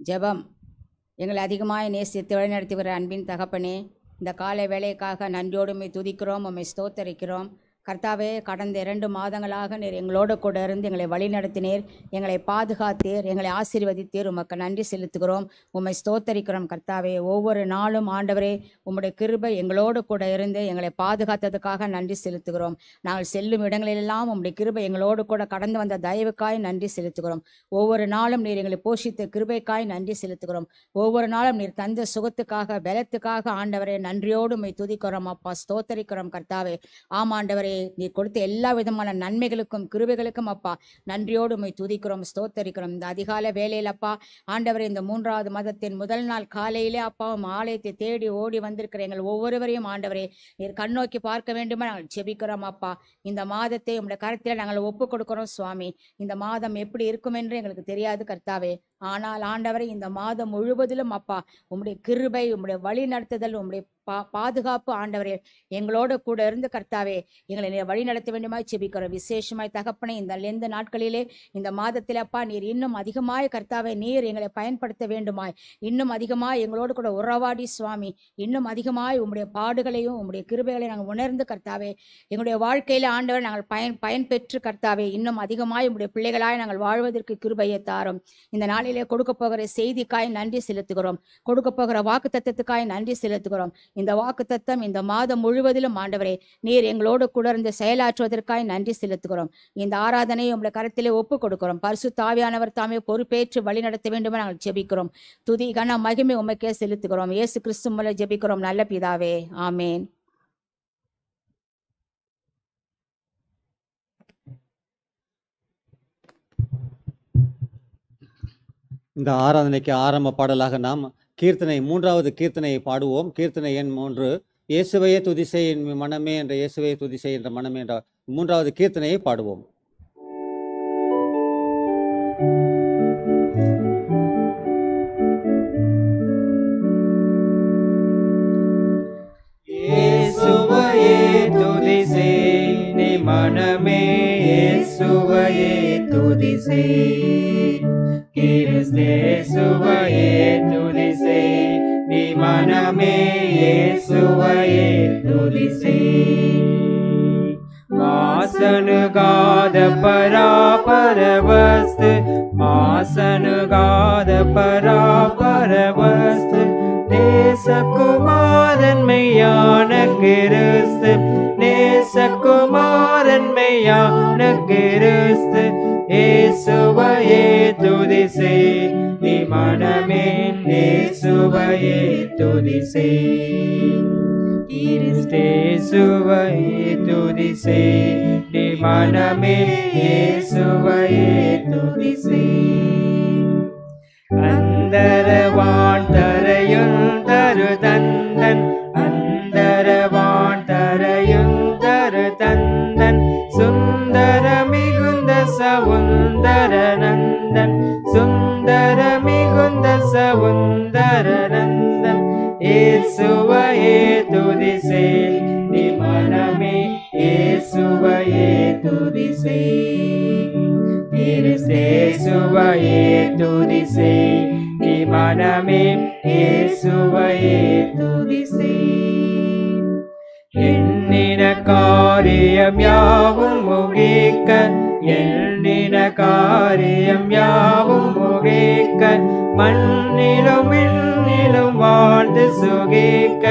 ஜெபம். எங்களை அதிகமாய் நேசித்து வழிநடத்தி வர அன்பின் தகப்பனே, இந்த காலை வேலைக்காக நன்றியோடு உம்மை துதிக்கிறோம், உம்மை ஸ்தோத்தரிக்கிறோம். கர்த்தாவே, கடந்த 2 மாதங்களாக நீர் எங்களோடு கூட இருந்து எங்களை வழிநடத்தினீர், எங்களை பாதுகாத்தீர், எங்களை ஆசீர்வதித்தீர். உமக்கு நன்றி செலுத்துகிறோம், உம்மை ஸ்தோத்தரிக்கிறோம். கர்த்தாவே, ஒவ்வொரு நாளும் ஆண்டவரே உம்முடைய கிருபை எங்களோடு கூட இருந்து எங்களை பாதுகாத்ததுக்காக நன்றி செலுத்துகிறோம். நாங்கள் செல்லும் இடங்களிலெல்லாம் உம்முடைய கிருபை எங்களோடு கூட கடந்து வந்த தயவுக்காய் நன்றி செலுத்துகிறோம். ஒவ்வொரு நாளும் நீர் எங்களை போஷித்த கிருபைக்காய் நன்றி செலுத்துகிறோம். ஒவ்வொரு நாளும் நீர் தந்த சுகத்துக்காக பலத்துக்காக ஆண்டவரே நன்றியோடு உம்மை துதிக்கிறோம் அப்பா, ஸ்தோத்தரிக்கிறோம். கர்த்தாவே, ஆமாண்டவரே, நீர் கொடுத்த எல்லா விதமான நன்மைகளுக்கும் கிருபைகளுக்கும் அப்பா நன்றியோடு உம்மை துதிக்கிறோம், ஸ்தோத்தரிக்கிறோம். இந்த அதிகால வேளையில் அப்பா ஆண்டவரே, இந்த 3வது மாதத்தின் முதல் நாள் காலையிலே அப்பா ஆலயத்தை தேடி ஓடி வந்திருக்கிற எங்கள் ஒவ்வொருவரையும் ஆண்டவரே நீர் கண்ணோக்கி பார்க்க வேண்டுமா நாங்கள் ஜெபிக்கிறோம் அப்பா. இந்த மாதத்தை உம்முடைய கரத்தில் நாங்கள் ஒப்பு கொடுக்கிறோம் சுவாமி. இந்த மாதம் எப்படி இருக்கும் என்று எங்களுக்கு தெரியாது கர்த்தாவே, ஆனால் ஆண்டவரே இந்த மாதம் முழுவதிலும் அப்பா உம்முடைய கிருபை, உம்முடைய வழி நடத்துதல், உம்முடைய பாதுகாப்பு ஆண்டவரே எங்களோடு கூட இருந்து கர்த்தாவே எங்களை நீர் வழி நடத்த வேண்டுமாய் ஜெபிக்கிறோம். விசேஷமாய் தகப்பனே, இந்த நாட்களிலே இந்த மாதத்தில் அப்பா நீர் இன்னும் அதிகமாய் கர்த்தாவே நீர் எங்களை பயன்படுத்த வேண்டுமாய், இன்னும் அதிகமாய் எங்களோடு கூட உறவாடி சுவாமி, இன்னும் அதிகமாய் உம்முடைய பாடுகளையும் உம்முடைய கிருபைகளையும் நாங்கள் உணர்ந்து கர்த்தாவே எங்களுடைய வாழ்க்கையில ஆண்டவர் நாங்கள் பயன் பெற்று கர்த்தாவே இன்னும் அதிகமாய் உம்முடைய பிள்ளைகளாய் நாங்கள் வாழ்வதற்கு கிருபையை தாரும். இந்த நாளிலே கொடுக்க போகிற செய்திக்காய் நன்றி செலுத்துகிறோம், கொடுக்க போகிற வாக்கு தத்தத்துக்காய் நன்றி செலுத்துகிறோம். இந்த வாக்கு தத்தம் இந்த மாதம் முழுவதிலும் ஆண்டவரே நீர் எங்களோடு கூட இருந்து செயலாற்றுவதற்காய் நன்றி செலுத்துகிறோம். இந்த ஆராதனையை உங்களுடைய கரத்திலே ஒப்பு கொடுக்கிறோம். பரிசுத்த ஆவியானவர் தாமே பொறுப்பேற்று வழி நடத்த வேண்டும் நாங்கள் ஜெபிக்கிறோம். துதி கன மகிமை உமக்கே செலுத்துகிறோம். இயேசு கிறிஸ்து மூலம் ஜெபிக்கிறோம் நல்ல பிதாவே, ஆமேன். இந்த ஆராதனைக்கு ஆரம்ப பாடலாக நாம் கீர்த்தனை 3வது கீர்த்தனையை பாடுவோம். கீர்த்தனை எண் 3, இயேசுவையே துதிசை என் மனமே என்ற இயேசுவையே துதிசை என்ற மனமே என்ற 3வது கீர்த்தனையை பாடுவோம். இயேசுவையே துதிசை நீ மனமே, இயேசுவையே துதிசை, கிறிஸ்தேசுவையே துதிசை நீ மனமே, இயேசுவையே துதிசை. ஆசனுகாத பராபரவஸ்து, ஆசனுகாத பராபரவஸ்து, நேசகுமாரன் மெய்யான கிறிஸ்து, நேசகுமாரன் மெய்யான கிறிஸ்து, இயேசுவையே துதிசை நீ மனமே, இயேசுவையே துதிசை, கிறிஸ்தேசுவையே துதிசை நீ மனமே, இயேசுவையே துதிசை. அந்தரவான் தரையுள் தரு தந்தன், அந்தரவான் தரையுள் தரு தந்தன், சுந்தர மிகுந்த சவுந்தர நந்தன், சுந்தர மிகுந்த சவுந்தர நந்தன், இயேசுவையே துதிசை நீ மனமே, இயேசுவையே துதிசை, கிறிஸ்தேசுவையே துதிசை நீ மனமே, இயேசுவையே துதிசை. எண்ணின காரியம் யாவும் முகிக்க, எண்ணின காரியம் யாவும் முகிக்க, மண்ணிலும் விண்ணிலும் வாழ்ந்து சுகிக்க,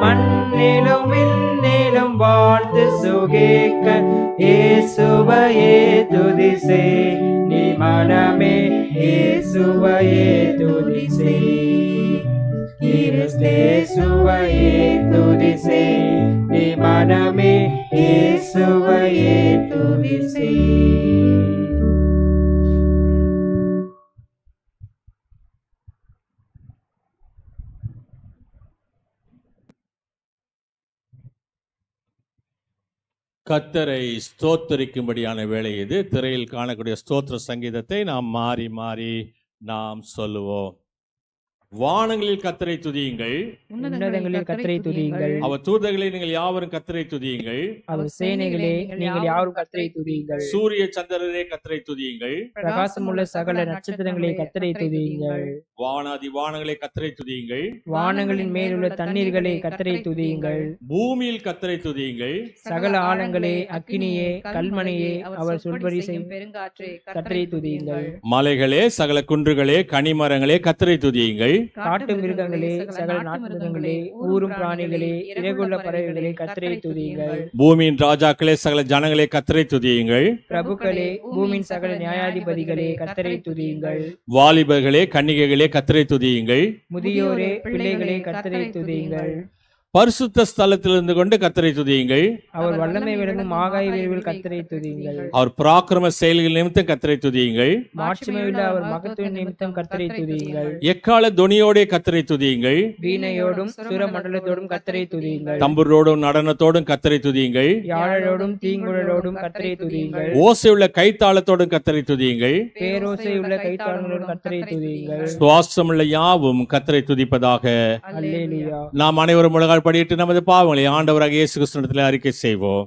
மண்ணிலும் விண்ணிலும் வாழ்ந்து சுகிக்க, இயேசுவையே துதிசை நீ மனமே, இயேசுவையே துதிசை, கிறிஸ்தேசுவையே துதிசை நீ மனமே, இயேசுவையே துதிசை. கர்த்தரை ஸ்தோத்தரிக்கும்படியான வேளை இது. திரையில் காணக்கூடிய ஸ்தோத்திர சங்கீதத்தை நாம் மாறி மாறி நாம் சொல்லுவோம். வானங்களில் கர்த்தரை துதியுங்கள், உன்னதங்களில் கர்த்தரை துதியுங்கள். அவர் தூதர்களை நீங்கள் யாவரும் கர்த்தரை துதியுங்கள், அவர் சேனைகளே நீங்கள் யாரும் கர்த்தரை துதியுங்கள். சூரிய சந்திரரே கர்த்தரை துதியுங்கள், பிரகாசமுள்ள சகல நட்சத்திரங்களே கர்த்தரை துதியுங்கள். வானாதி வானங்களே கர்த்தரை துதியுங்கள், வானங்களின் மேலுள்ள தண்ணீர்களே கர்த்தரை துதியுங்கள். பூமியில் கர்த்தரை துதியுங்கள், சகல ஆழங்களே அக்கினியே கல்மனையே அவர் சொல்படி பெருங்காற்றே கர்த்தரை துதியுங்கள். மலைகளே சகல குன்றுகளே கனிமரங்களே கர்த்தரை துதியுங்கள், காட்டு மிருகங்களே சகல நாட்டு மிருகங்களே ஊரும் பிராணிகளே இறகுள்ள பறவைகளே கர்த்தரை துதியுங்கள். பூமியின் ராஜாக்களே சகல ஜனங்களே கர்த்தரை துதியுங்கள், பிரபுக்களே பூமியின் சகல நியாயாதிபதிகளே கர்த்தரை துதியுங்கள். வாலிபர்களே கன்னிகைகளே கர்த்தரை துதியுங்கள், முதியோரே பிள்ளைகளே கர்த்தரை துதியுங்கள். பரிசுத்த ஸ்தலத்திலிருந்து கொண்டு கர்த்தரை துதியுங்கள், அவர் வல்லமை விளங்கும் ஆகாய வீரர்கள் கர்த்தரை துதியுங்கள். அவர் பராக்கிரம செயல்கள் நிமித்தம் கர்த்தரை துதியுங்கள், மாட்சிமையுள்ள அவர் மகத்துவ நிமித்தம் கர்த்தரை துதியுங்கள். எக்கால துணியோடே கர்த்தரை துதியுங்கள், வீணையோடும் சுரமண்டலத்தோடும் கர்த்தரை துதியுங்கள். தம்புரோடும் நடனத்தோடும் கர்த்தரை துதியுங்கள், யாழோடும் தீங்குழலோடும் கர்த்தரை துதியுங்கள். ஓசையுள்ள கைத்தாளத்தோடும் கர்த்தரை துதியுங்கள், பேரோசையுள்ள கைத்தாளங்களோடும் கர்த்தரை துதியுங்கள். சுவாசமுள்ள யாவும் கர்த்தரை துதிப்பதாக. அல்லேலூயா. நாம் அனைவரும் முழங்கால் படியிட்டு நமது பாவங்களை ஆண்டவராக இயேசு கிறிஸ்துவிடத்தில் அறிக்கை செய்வோம்.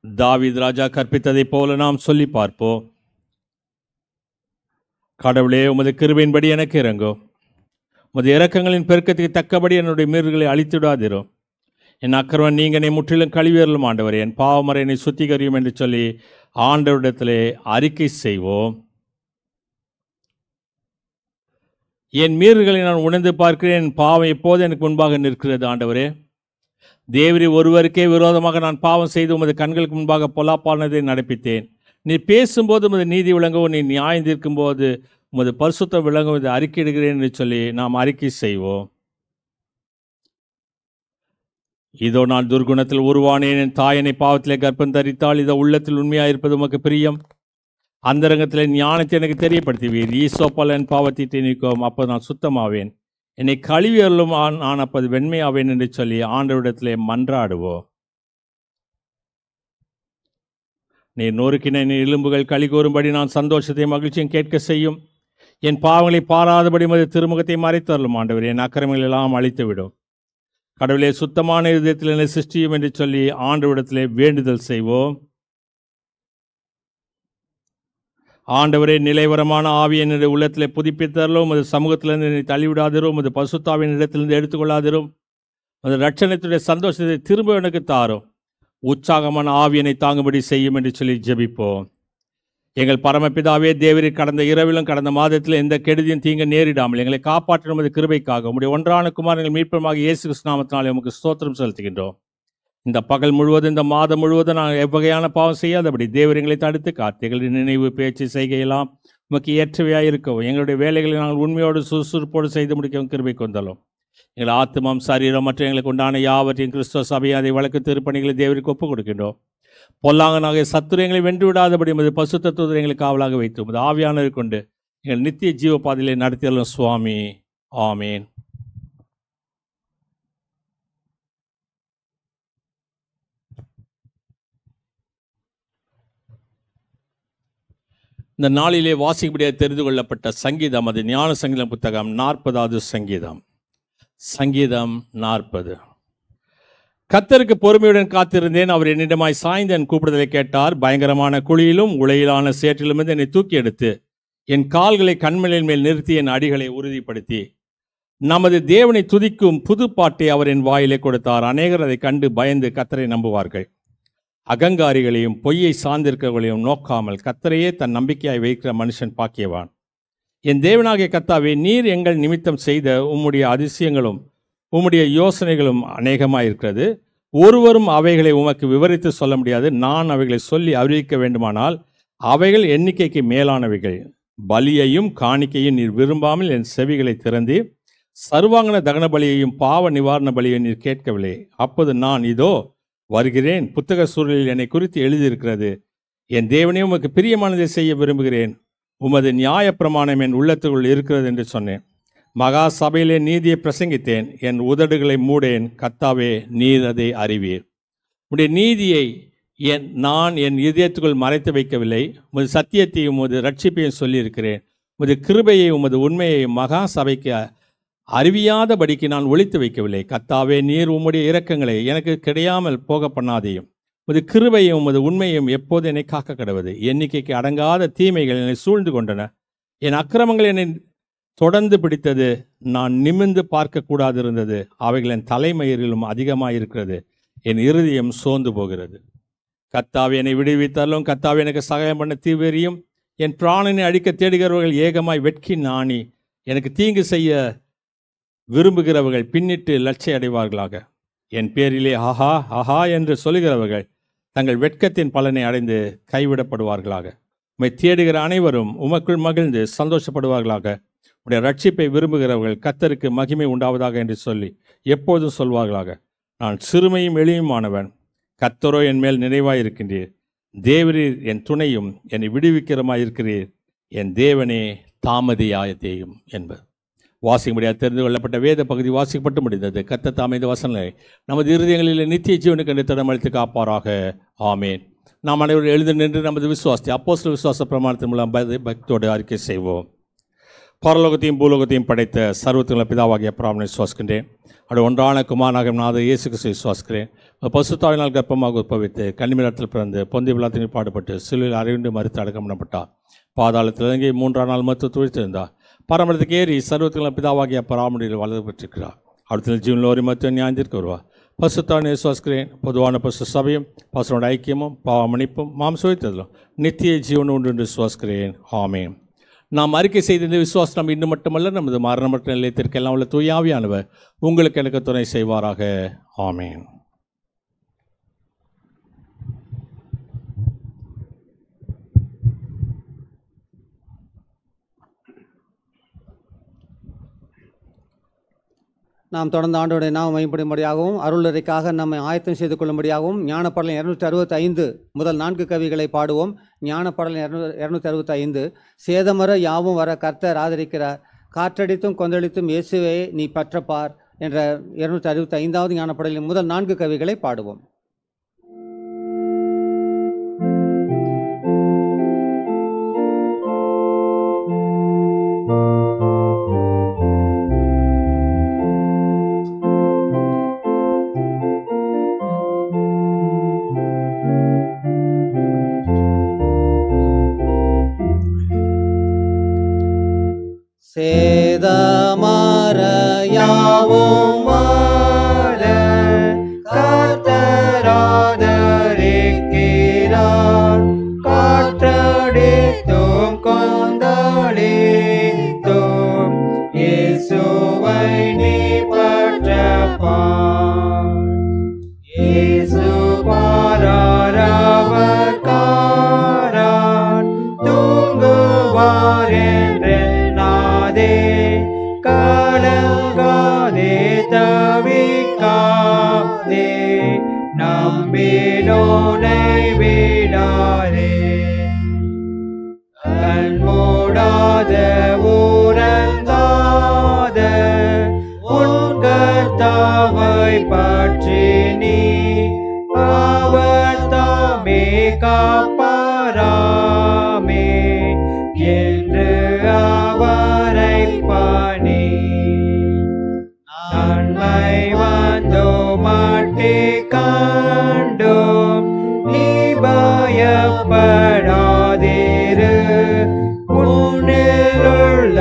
தாவீது ராஜா கற்பித்ததை போல நாம் சொல்லி பார்ப்போம். கடவுளே, உமது கிருபையின்படி எனக்கு இறங்கும், உமது இரக்கங்களின் பெருக்கத்துக்கு தக்கபடி என்னுடைய மீறுகளை அழித்துவிடாதிரும். என் அக்கிரமம் நீங்க என்னை முற்றிலும் கழுவியறலும் ஆண்டவரே, என் பாவமறை என்னை சுத்திகரியும் என்று சொல்லி ஆண்டவரிடத்திலே அறிக்கை செய்வோம். என் மீறுகளை நான் உணர்ந்து பார்க்கிறேன், என் பாவம் எப்போது எனக்கு முன்பாக நிற்கிறது. ஆண்டவரே, தேவரீ ஒருவருக்கே விரோதமாக நான் பாவம் செய்து உமது கண்களுக்கு முன்பாக பொல்லாப்பானதை நடப்பித்தேன். நீ பேசும்போது உமது நீதி விளங்கவும், நீ நியாயம் தீர்க்கும் போது உமது பரிசுத்தம் விளங்கும் இதை அறிக்கையிடுகிறேன் என்று சொல்லி நாம் அறிக்கை செய்வோம். இதோ நான் துர்குணத்தில் உருவானேன், என் தாயனை பாவத்திலே கர்ப்பம் தரித்தால், இதோ உள்ளத்தில் உண்மையாயிருப்பது உமக்கு பிரியம். அந்தரங்கத்திலே ஞானத்தை எனக்கு தெரியப்படுத்துவீர். ஈசோப்பால் என் பாவத்தை நீக்கும், அப்போது நான் சுத்தமாவேன். என்னை கழுவியருளும், நான் அப்போது வெண்மையாவேன் என்று சொல்லி ஆண்டவரிடத்திலே மன்றாடுவோம். நீ நொறுக்கின என் எலும்புகள் களி கூறும்படி நான் சந்தோஷத்தை மகிழ்ச்சியும் கேட்க செய்யும். என் பாவங்களை பாராதபடி மது திருமுகத்தை மறைத்தருளும். ஆண்டவர், என் அக்கிரமங்கள் எல்லாம் அழித்துவிடும். கடவுளே, சுத்தமான இதயத்தில் என்னை சிருஷ்டியும் என்று சொல்லி ஆண்டவரிடத்திலே வேண்டுதல் செய்வோம். ஆண்டவரே, நிலைவரமான ஆவி என்னுடைய உள்ளத்திலே புதுப்பித்தரலும், உமது சமூகத்திலிருந்து என்னை தள்ளிவிடாதிரும். உமது பசுத்தாவின் இடத்திலிருந்து எடுத்துக்கொள்ளாதிரும். உமது ரட்சணத்துடைய சந்தோஷத்தை திரும்ப எனக்கு தாரும். உற்சாகமான ஆவியனை தாங்கும்படி செய்யும் என்று சொல்லி ஜெபிப்போம். எங்கள் பரமபிதாவே, தேவரீர் கடந்த இரவிலும் கடந்த மாதத்தில் எந்த கெடுதியும் தீங்க நேரிடாமல் எங்களை காப்பாற்றின உமது கிருபைக்காக உம்முடைய ஒன்றான குமாரங்கள் மீட்பமாக இயேசு கிறிஸ்து நாமத்தினாலே உமக்கு ஸ்தோத்திரம் செலுத்துகின்றோம். இந்த பகல் முழுவதும், இந்த மாதம் முழுவதும் நாங்கள் எவ்வகையான பாவம் செய்யாதபடி தேவர் எங்களை தடுத்து காத்து எங்களுடைய நினைவு, பேச்சு, செய்கையெல்லாம் உமக்கு ஏற்றவையாக இருக்கவும், எங்களுடைய வேலைகளை நாங்கள் உண்மையோடு சுறுசுறுப்போடு செய்து முடிக்கவும் கிருபை கொண்டலும். எங்கள் ஆத்மம், சரீரம் மற்றும் எங்களுக்கு உண்டான யாவற்றையும் கிறிஸ்துவ சபையை அதை வழக்கு திருப்பணிகளை தேவருக்கு ஒப்புக் கொடுக்கின்றோம். பொல்லாங்கனாக சத்துரியங்களை வென்று விடாதபடி உமது பசுத்த தூதரை எங்களுக்கு காவலாக வைத்து உமது ஆவியானவரை கொண்டு எங்கள் நித்திய ஜீவ பாதையிலே நடத்தியலும் சுவாமி. ஆமேன். இந்த நாளிலே வாசிக்கப்படியாக தெரிந்து கொள்ளப்பட்ட சங்கீதம், அது ஞான சங்கீதம் புத்தகம் 40வது சங்கீதம். சங்கீதம் 40. கர்த்தருக்கு பொறுமையுடன் காத்திருந்தேன், அவர் என்னிடமாய் சாய்ந்து என் கூப்பிடுதலை கேட்டார். பயங்கரமான குழியிலும் உளையிலான சேற்றிலுமிருந்து என்னை தூக்கி எடுத்து என் கால்களை கண்மலையின் மேல் நிறுத்தி என் அடிகளை உறுதிப்படுத்தி நமது தேவனை துதிக்கும் புது பாட்டை அவர் என் வாயிலே கொடுத்தார். அநேகர் அதை கண்டு பயந்து கர்த்தரை நம்புவார்கள். அகங்காரிகளையும் பொய்யை சார்ந்திருக்கிறவர்களையும் நோக்காமல் கர்த்தரையே தன் நம்பிக்கையாய் வைக்கிற மனுஷன் பாக்கியவான். என் தேவனாகிய கர்த்தாவே, நீர் எங்கள் நிமித்தம் செய்த உம்முடைய அதிசயங்களும் உம்முடைய யோசனைகளும் அநேகமாயிருக்கிறது. ஒருவரும் அவைகளை உமக்கு விவரித்து சொல்ல முடியாது. நான் அவைகளை சொல்லி அறிவிக்க வேண்டுமானால் அவைகள் எண்ணிக்கைக்கு மேலானவைகள். பலியையும் காணிக்கையும் நீர் விரும்பாமல் என் செவிகளை திறந்து சர்வாங்கன தகன பலியையும் பாவ நிவாரண பலியையும் நீர் கேட்கவில்லை. அப்போது நான், இதோ வருகிறேன், புத்தக சூழலில் என்னை குறித்து எழுதியிருக்கிறது. என் தேவனே, உமக்கு பிரியமானதை செய்ய விரும்புகிறேன். உமது நியாயப்பிரமாணம் என் உள்ளத்துக்குள் இருக்கிறது என்று சொன்னேன். மகா சபையிலே நீதியை பிரசங்கித்தேன். என் உதடுகளை மூடேன். கர்த்தாவே, நீர் அதை அறிவீர். உடைய நீதியை நான் என் இதயத்துக்குள் மறைத்து வைக்கவில்லை. உமது சத்தியத்தையும் உமது ரட்சிப்பையும் சொல்லியிருக்கிறேன். உமது கிருபையை உமது உண்மையை மகா சபைக்கு அறிவியாதபடிக்கு நான் ஒளித்து வைக்கவில்லை. கர்த்தாவே, நீர் உம்முடைய இரக்கங்களை எனக்கு கிடையாமல் போக பண்ணாதேயும். உமது கிருபையும் உமது உண்மையும் எப்போது என்னை காக்க கடவது. எண்ணிக்கைக்கு அடங்காத தீமைகள் என்னை சூழ்ந்து கொண்டன. என் அக்கிரமங்கள் என்னை தொடர்ந்து பிடித்தது. நான் நிமிர்ந்து பார்க்கக்கூடாது இருந்தது. அவைகள் என் தலைமயிரிலும் அதிகமாயிருக்கிறது. என் இருதயம் சோர்ந்து போகிறது. கர்த்தாவே, என்னை விடுவித்தாலும் கர்த்தாவே எனக்கு சகாயம் பண்ண தீவிரியும். என் பிராணனை அழிக்க தேடுகிறவர்கள் ஏகமாய் வெட்கி நாணி எனக்கு தீங்கு செய்ய விரும்புகிறவர்கள் பின்னிட்டு லட்சிய அடைவார்களாக. என் பேரிலே ஆஹா ஆஹா என்று சொல்லுகிறவர்கள் தங்கள் வெட்கத்தின் பலனை அடைந்து கைவிடப்படுவார்களாக. உம்மை தேடுகிற அனைவரும் உமக்குள் மகிழ்ந்து சந்தோஷப்படுவார்களாக. உடைய ரட்சிப்பை விரும்புகிறவர்கள் கர்த்தருக்கு மகிமை உண்டாவதாக என்று சொல்லி எப்போதும் சொல்வார்களாக. நான் சிறுமையும் எளியுமானவன், கர்த்தரோ என் மேல் நினைவாயிருக்கின்றீர். தேவரீர் என் துணையும் என்னை விடுவிக்கிறமாயிருக்கிறீர். என் தேவனே தாமதியாயதேயும் என்பது வாசிக்க முடியாது தெரிந்து கொள்ளப்பட்ட வேத பகுதி வாசிக்கப்பட்டு முடிந்தது. கர்த்தர் தாமே இந்த வசனங்களை நமது இருதயங்களில் நித்திய ஜீவனுக்கு என்று தடமளித்து காப்பாராக. ஆமேன். நாம் அனைவரும் எழுந்து நின்று நமது விசுவாசத்தை அப்போஸ்தலர் விசுவாச பிரமாணத்தின் மூலம் பக்தியோடு அறிக்கை செய்வோம். பரலோகத்தையும் பூலோகத்தையும் படைத்த சர்வத்துள்ள பிதாவாகிய பிராமணனை விசுவாசிக்கின்றேன். அது ஒன்றான குமாரனாக நாத இயேசு கிறிஸ்துவை விசுவாசிக்கிறேன். பசுத்தாவினால் கர்ப்பமாக உற்பவித்து கன்னிமரத்தில் பிறந்து பொந்தி விழாத்தினை பாடுபட்டு சிலுவையில் அறையுண்டு மறுத்து அடக்கம் பண்ணப்பட்டார். பாதாளத்தில் இறங்கி 3ஆம் நாள் மருத்துவ துழித்திருந்தார். பரமரத்துக்கு ஏறி சர்வத்துள்ள பிதாவாகிய பராமரியில் வளர்ந்து பெற்றிருக்கிறார். அடுத்த ஜீவனில் ஒரு மருத்துவ நியாயத்திற்கு வருவார். பசுத்தாவினை விசுவாசிக்கிறேன். பொதுவான பசு சபையும் பசுனோட ஐக்கியமும் பாவமணிப்பும் மாம்சோய்த்ததிலும் நித்திய ஜீவன் உண்டு என்று விசுவாசிக்கிறேன். ஆமேன். நாம் அறிக்கை செய்த இந்த விசுவாசம் நம்ம இன்னும் மட்டுமல்ல, நமது மரணமற்ற நிலையத்திற்கு எல்லாம் உள்ள தூயாவியானவர் உங்களுக்கு எனக்கு துணை செய்வாராக. ஆமேன். நாம் தொடர்ந்து ஆண்டோடைய நாம் மேம்படும்படியாகவும் அருளறைக்காக நம்மை ஆயத்தம் செய்து கொள்ளும்படியாகவும் ஞானப்பாடல் 265 முதல் 4 கவிகளை பாடுவோம். ஞானப்பாடல் 265. சேதமர யாவும் வர கர்த்தர் ஆதரிக்கிறார், காற்றடித்தும் கொந்தளித்தும் இயேசுவே நீ பற்றப்பார் என்ற 265வது ஞானப்பாடலின் முதல் 4 கவிகளை பாடுவோம். சேதமர யாவும் வர கர்த்தர் ஆதரிக்கிறார், காற்றடித்தும் கொந்தளித்தும் இயேசுவை நீ பற்றப்பார். இயேசு பாரார் காரார் தூங்குவார் என்றெண்ணாதே, கலங்காதே தவிக்காதே, நம்பினோனை விடாதே. கண்மூடாத ஊரங்காத உன் கர்த்தாவை பற்றி நீ அவர் தாமே காப்பாராமே என்று அவரை பணி. நன்மை வந்தோ மாட்டி கண்டோம் நீ பயப்படாதிரு, உன்னிலுள்ள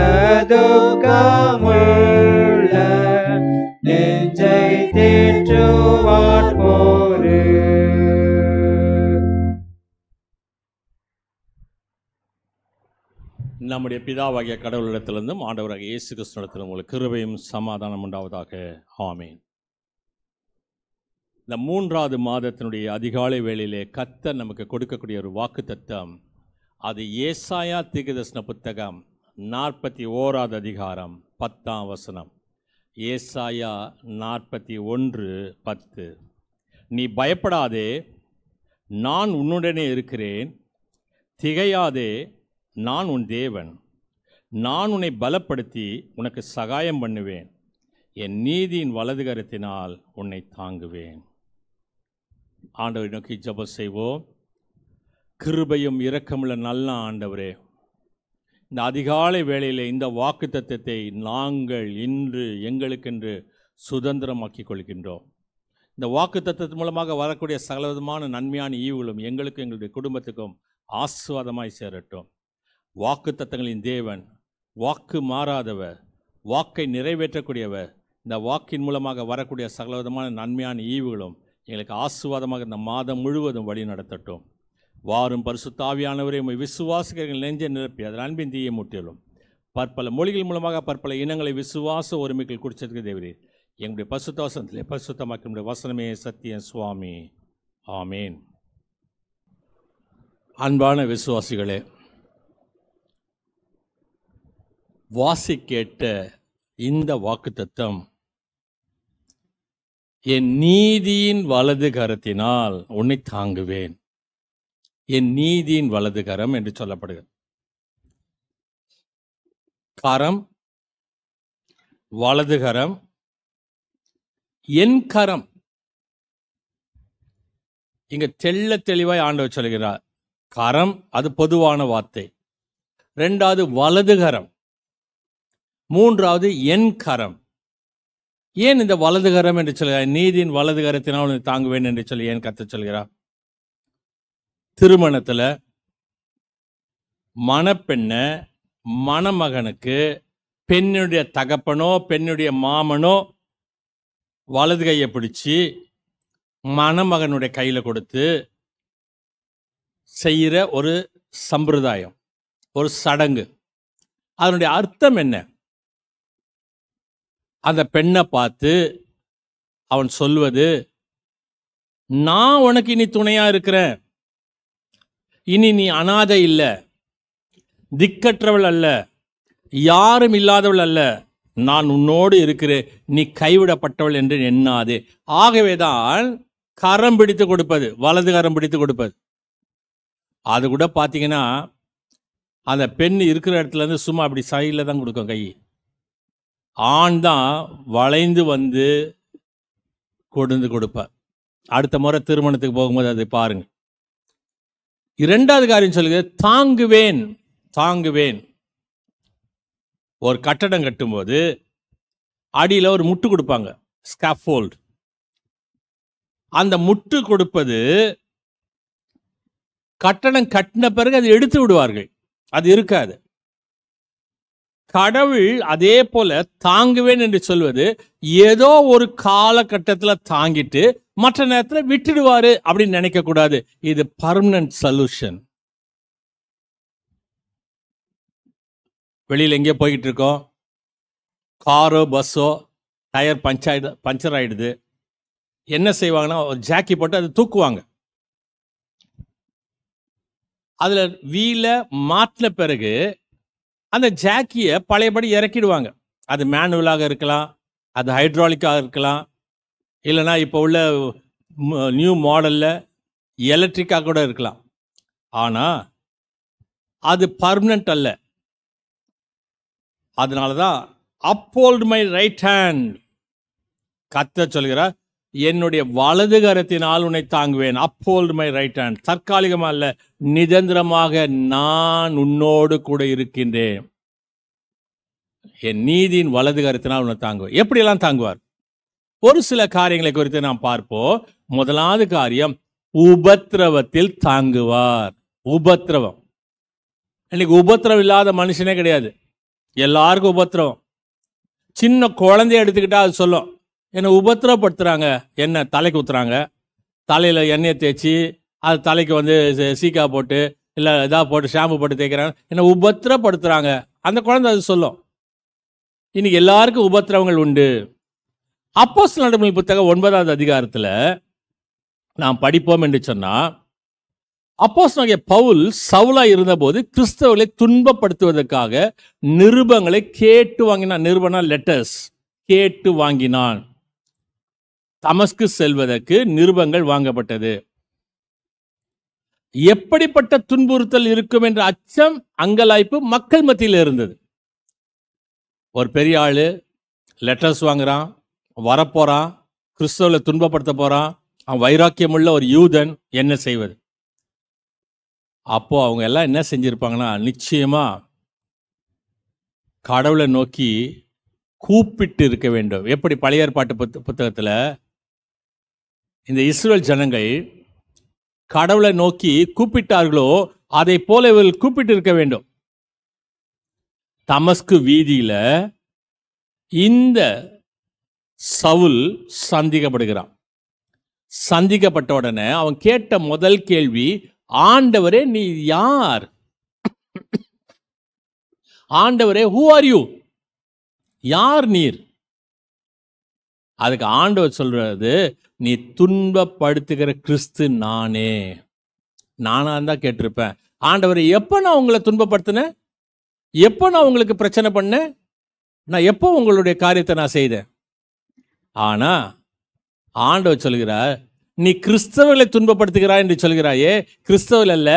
துக்கமுள்ள நெஞ்சை தேற்றுவார் போரு. நம்முடைய பிதாவாகிய கடவுளிடத்திலிருந்தும் ஆண்டவராகிய இயேசு கிறிஸ்துவிடத்திலும் உங்களுக்கு கிருபையும் சமாதானம் உண்டாவதாக. ஆமேன். இந்த 3வது மாதத்தினுடைய அதிகாலை வேளையிலே கர்த்தர் நமக்கு கொடுக்கக்கூடிய ஒரு வாக்குத்தத்தம், அது ஏசாயா தீர்க்கதரிசன புத்தகம் 41வது அதிகாரம் 10ஆம் வசனம். ஏசாயா 41:10. நீ பயப்படாதே, நான் உன்னுடனே இருக்கிறேன், திகையாதே, நான் உன் தேவன், நான் உன்னை பலப்படுத்தி உனக்கு சகாயம் பண்ணுவேன், என் நீதியின் வலது கரத்தினால் உன்னை தாங்குவேன். ஆண்டவரை நோக்கி ஜெபம் செய்வோம். கிருபையும் இரக்கமுள்ள நல்ல ஆண்டவரே, இந்த அதிகாலை வேளையில் இந்த வாக்குத்தத்தத்தை நாங்கள் இன்று எங்களுக்கென்று சுதந்திரமாக்கிக் கொள்கின்றோம். இந்த வாக்குத்தத்தத்தின் மூலமாக வரக்கூடிய சகலவிதமான நன்மையான ஈவுகளும் எங்களுக்கும் எங்களுடைய குடும்பத்துக்கும் ஆசீர்வாதமாய் சேரட்டும். வாக்குத்தத்தங்களின் தேவன், வாக்கு மாறாதவர், வாக்கை நிறைவேற்றக்கூடியவர். இந்த வாக்கின் மூலமாக வரக்கூடிய சகலவிதமான நன்மையான ஈவுகளும் எங்களுக்கு ஆசீர்வாதமாக இந்த மாதம் முழுவதும் வழி நடத்தட்டும். வாரும் பரிசுத்த ஆவியானவரே, உம்மை விசுவாசிக்கிறவர்கள் நெஞ்சை நிரப்பி அதன் அன்பின் தீயை மூட்டிலும் பற்பல மொழிகள் மூலமாக பற்பல இனங்களை விசுவாச ஒருமைக்குள் குறிச்சதுக்கு தேவரே, எங்களுடைய பரிசுத்த வசனத்திலே பரிசுத்தமாக்கிய வசனமே சத்தியம் சுவாமி. ஆமேன். அன்பான விசுவாசிகளே, வாசி கேட்ட இந்த வாக்குத்தத்தம், என் நீதியின் வலது கரத்தினால் உன்னை தாங்குவேன். என் நீதியின் வலது கரம் என்று சொல்லப்படுகிறது. கரம், வலது கரம், என் கரம். இங்க தெள்ள தெளிவாய் ஆண்டவர் சொல்கிறார். கரம் அது பொதுவான வார்த்தை. இரண்டாவது வலது கரம், மூன்றாவது என் கரம். ஏன் இந்த வலது கரம் என்று சொல்கிறார்? நீதியின் வலது கரத்தினால் உன்னை தாங்குவேன் என்று சொல்லி ஏன் கர்த்தர் சொல்கிறார்? திருமணத்துல மணப்பெண்ண மணமகனுக்கு பெண்ணுடைய தகப்பனோ பெண்ணுடைய மாமனோ வலது கையை பிடிச்சி மணமகனுடைய கையில கொடுத்து செய்கிற ஒரு சம்பிரதாயம், ஒரு சடங்கு. அதனுடைய அர்த்தம் என்ன? அந்த பெண்ணை பார்த்து அவன் சொல்வது, நான் உனக்கு இனி துணையா இருக்கிறேன், இனி நீ அனாதை இல்லை, திக்கற்றவள் அல்ல, யாரும் இல்லாதவள் அல்ல, நான் உன்னோடு இருக்கிறேன், நீ கைவிடப்பட்டவள் என்று எண்ணாதே. ஆகவேதான் கரம் பிடித்து கொடுப்பது, வலது கரம் பிடித்து கொடுப்பது. அது கூட பார்த்தீங்கன்னா அந்த பெண் இருக்கிற இடத்துல இருந்து சும்மா அப்படி சைடில் தான் கொடுக்கும் கை. ஆண் தான் வளைந்து வந்து கொடுப்பார். அடுத்த முறை திருமணத்துக்கு போகும்போது அதை பாருங்க. இரண்டாவது காரியம் சொல்லுங்க, தாங்குவேன். தாங்குவேன். ஒரு கட்டடம் கட்டும்போது அடியில் ஒரு முட்டு கொடுப்பாங்க, ஸ்காஃபோல்ட். அந்த முட்டு கொடுப்பது கட்டடம் கட்டின பிறகு அதை எடுத்து விடுவார்கள், அது இருக்காது. கடவுள் அதே போல தாங்குவேன் என்று சொல்வது ஏதோ ஒரு காலகட்டத்தில் தாங்கிட்டு மற்ற நேரத்தில் விட்டுடுவாரு அப்படின்னு நினைக்க கூடாது. இது பர்மனன்ட் சொல்யூஷன். வெளியில் எங்கேயோ போய்கிட்டு இருக்கோம், காரோ பஸ்ஸோ டயர் பஞ்சர் ஆயிடுது. என்ன செய்வாங்கன்னா, ஒரு ஜாக்கி போட்டு அதை தூக்குவாங்க. அதில் வீலை மாற்றின பிறகு அந்த ஜாக்கியை பழையபடி இறக்கிடுவாங்க. அது மேனுவலாக இருக்கலாம், அது ஹைட்ராலிக்காக இருக்கலாம், இல்லைனா இப்போ உள்ள நியூ மாடலில் எலக்ட்ரிக்காக கூட இருக்கலாம். ஆனால் அது பர்மனன்ட் அல்ல. அதனால தான் uphold மை ரைட் ஹேண்ட், கர்த்தர் சொல்கிறார், என்னுடைய வலது கரத்தினால் உன்னை தாங்குவேன். uphold my right hand. தற்காலிகமாக அல்ல, நிரந்தரமாக நான் உன்னோடு கூட இருக்கின்றேன். என் நீதியின் வலது கரத்தினால் உன்னை தாங்குவேன். எப்படியெல்லாம் தாங்குவார்? ஒரு சில காரியங்களை குறித்து நாம் பார்ப்போம். முதலாவது காரியம், உபத்திரவத்தில் தாங்குவார். உபத்திரவம். இன்னைக்கு உபத்திரவம் இல்லாத மனுஷனே கிடையாது. எல்லாருக்கும் உபத்திரவம். சின்ன குழந்தைய எடுத்துக்கிட்டா அது சொல்லும், என்னை உபத்திரப்படுத்துறாங்க. என்ன தலைக்கு ஊத்துறாங்க, தலையில் எண்ணெயை தேய்ச்சி அது தலைக்கு வந்து சீக்கா போட்டு இல்லை இதாக போட்டு ஷாம்பு போட்டு தேய்க்கிறாங்க, என்னை உபத்திரப்படுத்துறாங்க. அந்த குழந்தை அது சொல்லும். இன்னைக்கு எல்லாருக்கும் உபத்திரவங்கள் உண்டு. அப்போஸ்தலர் நடபடிகள் புத்தகம் 9வது அதிகாரத்தில் நாம் படிப்போம் என்று சொன்னால், அப்போஸ்தலனாகிய பவுல் சவுலா இருந்தபோது கிறிஸ்தவர்களை துன்பப்படுத்துவதற்காக நிருபங்களை கேட்டு வாங்கினான். நிருபனா லெட்டர்ஸ், கேட்டு வாங்கினான். தமஸ்கு செல்வதற்கு நிருபங்கள் வாங்கப்பட்டது. எப்படிப்பட்ட துன்புறுத்தல் இருக்கும் என்ற அச்சம், அங்கலாய்ப்பு மக்கள் மத்தியில் இருந்தது. ஒரு பெரிய ஆளு லெட்டர்ஸ் வாங்குறான், வரப்போறான், கிறிஸ்தவர்களை துன்பப்படுத்த போறான், அவன் வைராக்கியமுள்ள ஒரு யூதன் என்ன செய்வது? அப்போ அவங்க எல்லாம் என்ன செஞ்சிருப்பாங்கன்னா, நிச்சயமா கடவுளை நோக்கி கூப்பிட்டு இருக்க வேண்டும். எப்படி பழைய ஏற்பாட்டு புத்தகத்துல இந்த இஸ்ரவேல் ஜனங்கள் கடவுளை நோக்கி கூப்பிட்டார்களோ அதை போல இவர்கள் கூப்பிட்டு இருக்க வேண்டும். தமஸ்கு வீதியில இந்த சவுல் சந்திக்கப்படுகிறான். சந்திக்கப்பட்ட உடனே அவன் கேட்ட முதல் கேள்வி, ஆண்டவரே நீ யார்? ஆண்டவரே who are you? யார் நீர்? அதுக்கு ஆண்டவர் சொல்றது, நீ துன்பப்படுத்துகிற கிறிஸ்து நானே. நானா தான் கேட்டிருப்பேன், ஆண்டவரை எப்போ நான் உங்களை துன்பப்படுத்தினேன்? எப்போ நான் உங்களுக்கு பிரச்சனை பண்ணேன்? நான் எப்போ உங்களுடைய காரியத்தை நான் செய்தேன்? ஆனா ஆண்டவர் சொல்கிறார், நீ கிறிஸ்தவர்களை துன்பப்படுத்துகிறாய் என்று சொல்கிறாயே, கிறிஸ்தவர்கள் அல்ல,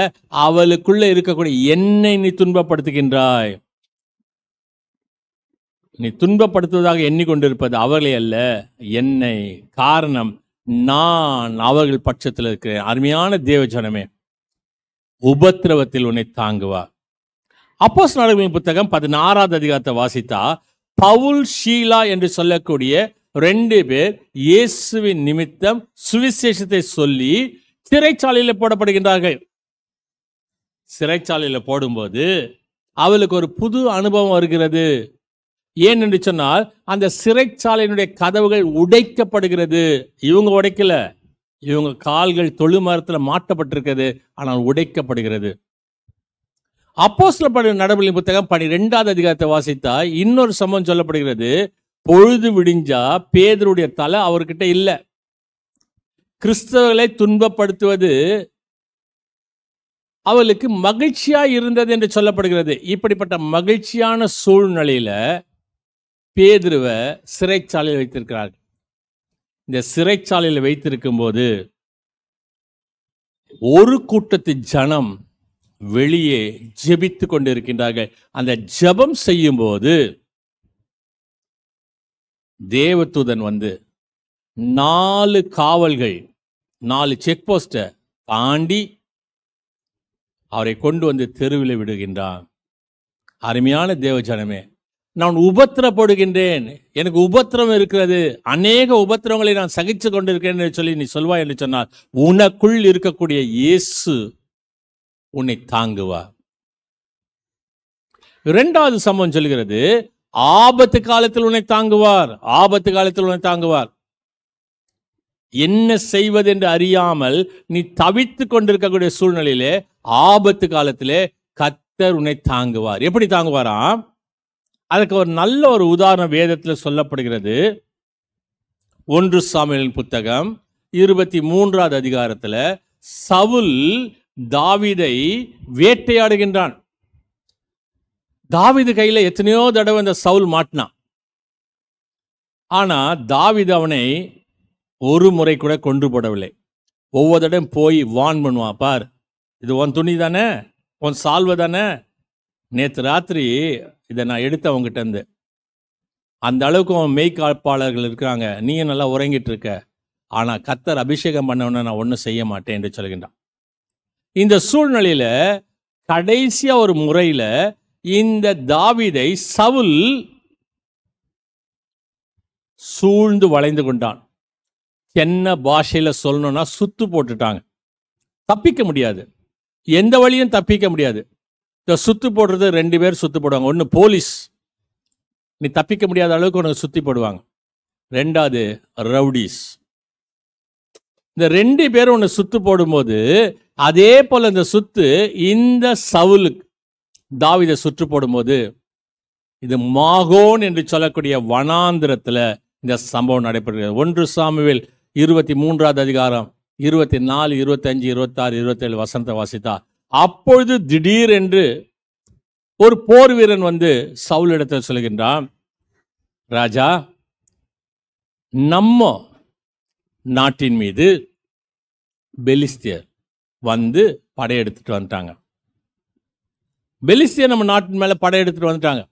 அவளுக்குள்ள இருக்கக்கூடிய என்னை நீ துன்பப்படுத்துகின்றாய். நீ துன்பப்படுத்துவதாக எண்ணிக்கொண்டிருப்பது அவர்களை அல்ல, என்னை. காரணம், நான் அவர்கள் பட்சத்தில் இருக்கிறேன். அருமையான தேவ ஜனமே, உபத்திரவத்தில் உன்னை தாங்குவார். அப்போஸ்தலர்களின் புத்தகம் 16வது அதிகாரத்தை வாசித்தா, பவுல் ஷீலா என்று சொல்லக்கூடிய 2 பேர் இயேசுவின் நிமித்தம் சுவிசேஷத்தை சொல்லி சிறைச்சாலையில் போடப்படுகின்றார்கள். சிறைச்சாலையில் போடும்போது அவளுக்கு ஒரு புது அனுபவம் வருகிறது. ஏன் என்று சொன்னால், அந்த சிறைச்சாலையினுடைய கதவுகள் உடைக்கப்படுகிறது. இவங்க உடைக்கல, இவங்க கால்கள் தொழுமரத்தில் மாட்டப்பட்டிருக்கிறது, ஆனால் உடைக்கப்படுகிறது. அப்போஸ்தலர் நடவடிக்கைகளின் புத்தகம் 12வது அதிகாரத்தை வாசித்தா இன்னொரு சம்பவம் சொல்லப்படுகிறது. பொழுது விடிஞ்சா பேதுருடைய தலை அவர்கிட்ட இல்ல. கிறிஸ்தவர்களை துன்பப்படுத்துவது அவளுக்கு மகிழ்ச்சியா இருந்தது என்று சொல்லப்படுகிறது. இப்படிப்பட்ட மகிழ்ச்சியான சூழ்நிலையில பேதுருவை சிறைச்சாலையில் வைத்திருக்கிறார்கள். இந்த சிறைச்சாலையில் வைத்திருக்கும் போது ஒரு கூட்டத்து ஜனம் வெளியே ஜெபித்து கொண்டிருக்கின்றார்கள். அந்த ஜெபம் செய்யும் போது தேவதூதன் வந்து 4 காவல்கள் 4 செக் போஸ்ட தாண்டி அவரை கொண்டு வந்து தெருவில் விடுகின்றான். அருமையான தேவ ஜனமே, நான் உபத்திரப்படுகின்றேன், எனக்கு உபத்திரம் இருக்கிறது, அநேக உபத்திரங்களை நான் சகிச்சு கொண்டிருக்கிறேன் என்று சொல்லி நீ சொல்வாய் என்று சொன்னால், உனக்குள் இருக்கக்கூடிய இயேசு உன்னை தாங்குவார். 2வது சம்பவம் சொல்கிறது, ஆபத்து காலத்தில் உன்னை தாங்குவார். ஆபத்து காலத்தில் உன்னை தாங்குவார். என்ன செய்வது என்று அறியாமல் நீ தவித்து கொண்டிருக்கக்கூடிய சூழ்நிலையிலே ஆபத்து காலத்திலே கர்த்தர் உன்னை தாங்குவார். எப்படி தாங்குவாராம்? அதுக்கு ஒரு நல்ல ஒரு உதாரணம் வேதத்தில் சொல்லப்படுகிறது. 1 சாமுவேலின் புத்தகம் 23வது அதிகாரத்தில் சவுல் தாவீதை வேட்டையாடுகின்றான். தாவீது கையில எத்தனையோ தடவை அந்த சவுல் மாட்டினான். ஆனா தாவீது அவனை ஒரு முறை கூட கொன்று போடவில்லை. ஒவ்வொரு தடவையும் போய் வான் பண்ணுவான், பார் இது உன் துணி தானே, உன் சால்வை தானே, நேற்று ராத்திரி இதை நான் எடுத்த அவங்ககிட்ட இருந்து, அந்த அளவுக்கு அவன் மெய்காப்பாளர்கள் இருக்கிறாங்க, நீயும் நல்லா உறங்கிட்டு இருக்க, ஆனா கர்த்தர் அபிஷேகம் பண்ணவன நான் ஒன்றும் செய்ய மாட்டேன் என்று சொல்கின்றான். இந்த சூழ்நிலையில கடைசியா ஒரு முறையில இந்த தாவீதை சவுல் சூழ்ந்து வளைந்து கொண்டான். என்ன பாஷையில சொல்லணும்னா சுத்து போட்டுட்டாங்க. தப்பிக்க முடியாது, எந்த வழியும் தப்பிக்க முடியாது. இந்த சுத்து போடுறது 2 பேர் சுத்து போடுவாங்க. ஒன்று போலீஸ், நீ தப்பிக்க முடியாத அளவுக்கு உனக்கு சுத்தி போடுவாங்க. 2வது ரவுடிஸ். இந்த 2 பேரும் ஒன்று சுத்து போடும்போது அதே போல இந்த சுத்து இந்த சவுலுக்கு தாவீதை சுற்று போடும்போது இது மாகோன் என்று சொல்லக்கூடிய வனாந்திரத்தில் இந்த சம்பவம் நடைபெறுகிறது. 1 சாமுவேல் 23வது அதிகாரம் 24, 25, 26, 27 வசனத்தை வாசித்தா, அப்பொழுது திடீர் என்று ஒரு போர் வீரன் வந்து சவுல் இடத்தில் சொல்கின்றான், ராஜா, நம்ம நாட்டின் மீது பெலிஸ்தியர் வந்து படையெடுத்துட்டு வந்துட்டாங்க. பெலிஸ்தியர் நம்ம நாட்டின் மேல படையெடுத்துட்டு வந்துட்டாங்க.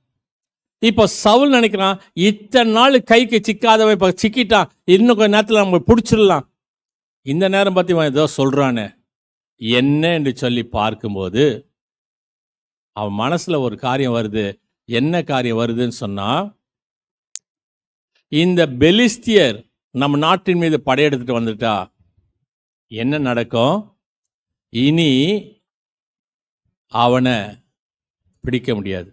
இப்ப சவுல் நினைக்கிறான், இத்தனை நாள் கைக்கு சிக்காதவன் இப்ப சிக்கிட்டான், இன்னும் கொஞ்ச நேரத்தில் நம்ம பிடிச்சிடலாம், இந்த நேரம் பற்றி அவன் ஏதோ சொல்கிறானே என்ன என்று சொல்லி பார்க்கும்போது அவன் மனசில் ஒரு காரியம் வருது. என்ன காரியம் வருதுன்னு சொன்னால், இந்த பெலிஸ்தியர் நம்ம நாட்டின் மீது படையெடுத்துட்டு வந்துட்டா என்ன நடக்கும்? இனி அவனை பிடிக்க முடியாது.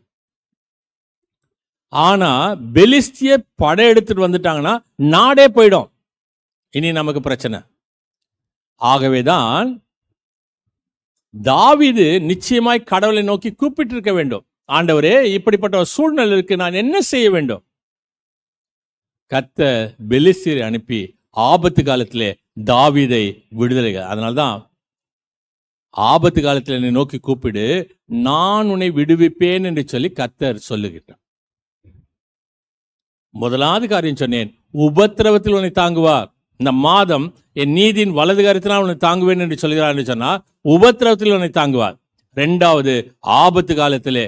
ஆனா பெலிஸ்தியர் படையெடுத்துட்டு வந்துட்டாங்கன்னா நாடே போயிடும். இனி நமக்கு பிரச்சனை. ஆகவேதான் தாவீது நிச்சயமாய் கடவுளை நோக்கி கூப்பிட்டு இருக்க வேண்டும். ஆண்டவரே, இப்படிப்பட்ட ஒரு சூழ்நிலை இருக்கு, நான் என்ன செய்ய வேண்டும்? கர்த்தர் பெலிஸ்தியரை அனுப்பி ஆபத்து காலத்திலே தாவீதை விடுதலை. அதனால்தான் ஆபத்து காலத்தில் என்னை நோக்கி கூப்பிடு, நான் உன்னை விடுவிப்பேன் என்று சொல்லி கர்த்தர் சொல்லுகிறார். முதலாவது காரியம் சொன்னேன், உபத்திரவத்தில் உன்னை தாங்குவார். இந்த மாதம் என் நீதியின் வலது கரத்தினால் உன்னை தாங்குவேன் என்று சொல்கிறார் என்று சொன்னா, உபத்திரவத்தில் உன்னை தாங்குவார். இரண்டாவது, ஆபத்து காலத்திலே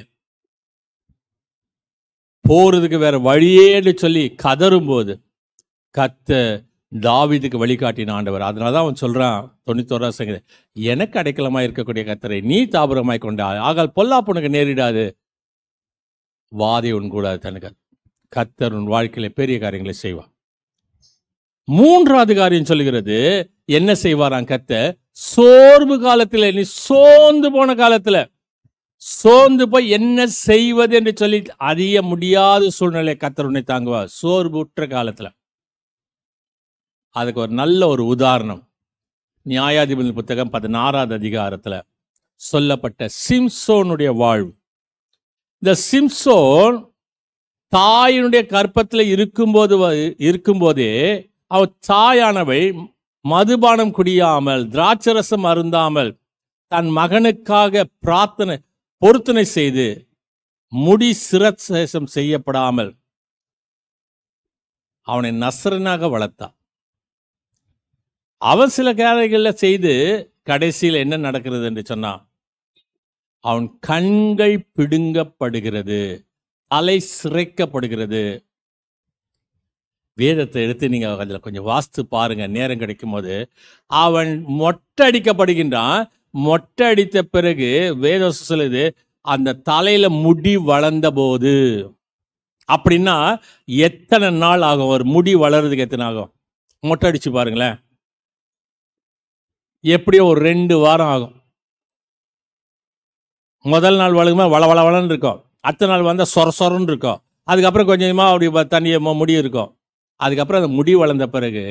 போறதுக்கு வேற வழியே என்று சொல்லி கதறும் போது கர்த்தர் தாவீதுக்கு வழிகாட்டின ஆண்டவர். அதனாலதான் அவன் சொல்றான் 91 சங்கீதம், எனக்கு அடைக்கலமாய் இருக்கக்கூடிய கர்த்தரை நீ தாபரமாய் கொண்டாய், ஆகால் பொல்லாப்பு உனக்கு நேரிடாது, வாதை உன் கூடாது தனக்கு. கர்த்தர் உன் வாழ்க்கையில பெரிய காரியங்களை செய்வார். மூன்றாவது காரியம் சொல்லுகிறது, என்ன செய்வாராம் கர்த்தர்? சோர்வு காலத்துல, நீ சோர்ந்து போன காலத்துல, சோர்ந்து போய் என்ன செய்வது என்று சொல்லி அறிய முடியாத சூழ்நிலை கர்த்தர் உன்னை தாங்குவார். சோர்வு உற்ற காலத்துல. அதுக்கு ஒரு நல்ல ஒரு உதாரணம் நியாயாதிபதி புத்தகம் 16வது அதிகாரத்துல சொல்லப்பட்ட சிம்சோனுடைய வாழ்வு. இந்த சிம்சோன் தாயினுடைய கற்பத்தில் இருக்கும்போதே அவள் தாயானவை மதுபானம் குடியாமல் திராட்சரசம் அருந்தாமல் தன் மகனுக்காக பொருத்தனை செய்து முடி சிரசேசம் செய்யப்படாமல் அவனை நசரனாக வளர்த்தான். அவன் சில காரியங்களில் செய்து கடைசியில் என்ன நடக்கிறது என்று சொன்னா, அவன் கண்கள் பிடுங்கப்படுகிறது, தலை சிரைக்கப்படுகிறது. வேதத்தை எடுத்து நீங்க அதில் கொஞ்சம் வாஸ்து பாருங்க, நேரம் கிடைக்கும் போது. அவன் மொட்டை அடிக்கப்படுகின்றான். மொட்டை அடித்த பிறகு வேதம் சொல்லுது, அந்த தலையில முடி வளர்ந்த போது. அப்படின்னா எத்தனை நாள் ஆகும் ஒரு முடி வளர்றதுக்கு? எத்தனை ஆகும்? மொட்டை அடிச்சு பாருங்களேன், எப்படியோ ஒரு 2 வாரம் ஆகும். முதல் நாள் வளருமா வளவளன்னு இருக்கும், அடுத்த நாள் வந்தால் சொரன்னு இருக்கும், அதுக்கப்புறம் கொஞ்சமாக அப்படி தண்ணியை முடி இருக்கும். அதுக்கப்புறம் அந்த முடி வளர்ந்த பிறகு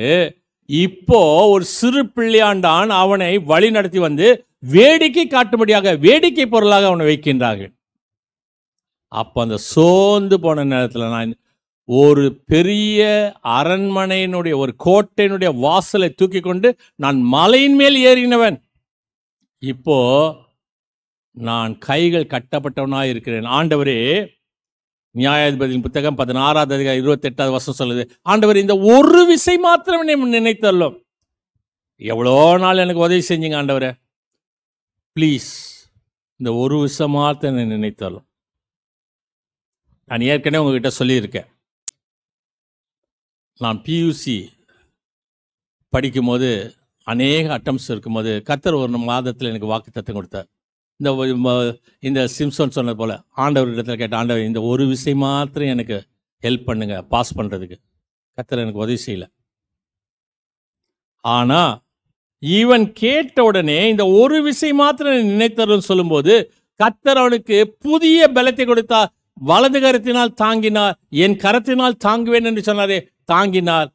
இப்போ ஒரு சிறு பிள்ளையாண்டான் அவனை வழி நடத்தி வந்து வேடிக்கை காட்டும்படியாக வேடிக்கை பொருளாக அவனை வைக்கின்றார்கள். அப்போ அந்த சோர்ந்து போன நேரத்தில் நான் ஒரு பெரிய அரண்மனையினுடைய ஒரு கோட்டையினுடைய வாசலை தூக்கி கொண்டு நான் மலையின் மேல் ஏறினவன். இப்போ நான் கைகள் கட்டப்பட்டவனாய் இருக்கிறேன். ஆண்டவரே, நியாயாதிபதியின் புத்தகம் 16வது அதிகாரம் 28வது வசனம் சொல்லுது, ஆண்டவர் இந்த ஒரு விசை மாத்திரம் நினைத்தரலும். எவ்வளோ நாள் எனக்கு உதவி செஞ்சீங்க ஆண்டவரே, ப்ளீஸ் இந்த ஒரு விஷயம் மாத்திரம் நினைத்தரலும். நான் ஏற்கனவே உங்ககிட்ட சொல்லியிருக்கேன், நான் பியூசி படிக்கும்போது அநேக அட்டம்ஸ் இருக்கும்போது கர்த்தர் ஒரு மாதத்தில் எனக்கு வாக்குத்தத்தம் கொடுத்தார். இந்த சிம்சோன் சொன்னது போல ஆண்டவர் இடத்துல கேட்ட, ஆண்டவர் இந்த ஒரு விஷயம் மாத்திரம் எனக்கு ஹெல்ப் பண்ணுங்க பாஸ் பண்ணுறதுக்கு. கர்த்தர் எனக்கு உதவி செய்யலை. ஆனால் இவன் கேட்ட உடனே இந்த ஒரு விஷயம் மாத்திரம் நினைத்தருன்னு சொல்லும்போது கர்த்தர் அவனுக்கு புதிய பலத்தை கொடுத்தா. வலது கரத்தினால் தாங்கினார், என் கரத்தினால் தாங்குவேன் என்று சொன்னாரே, தாங்கினார்.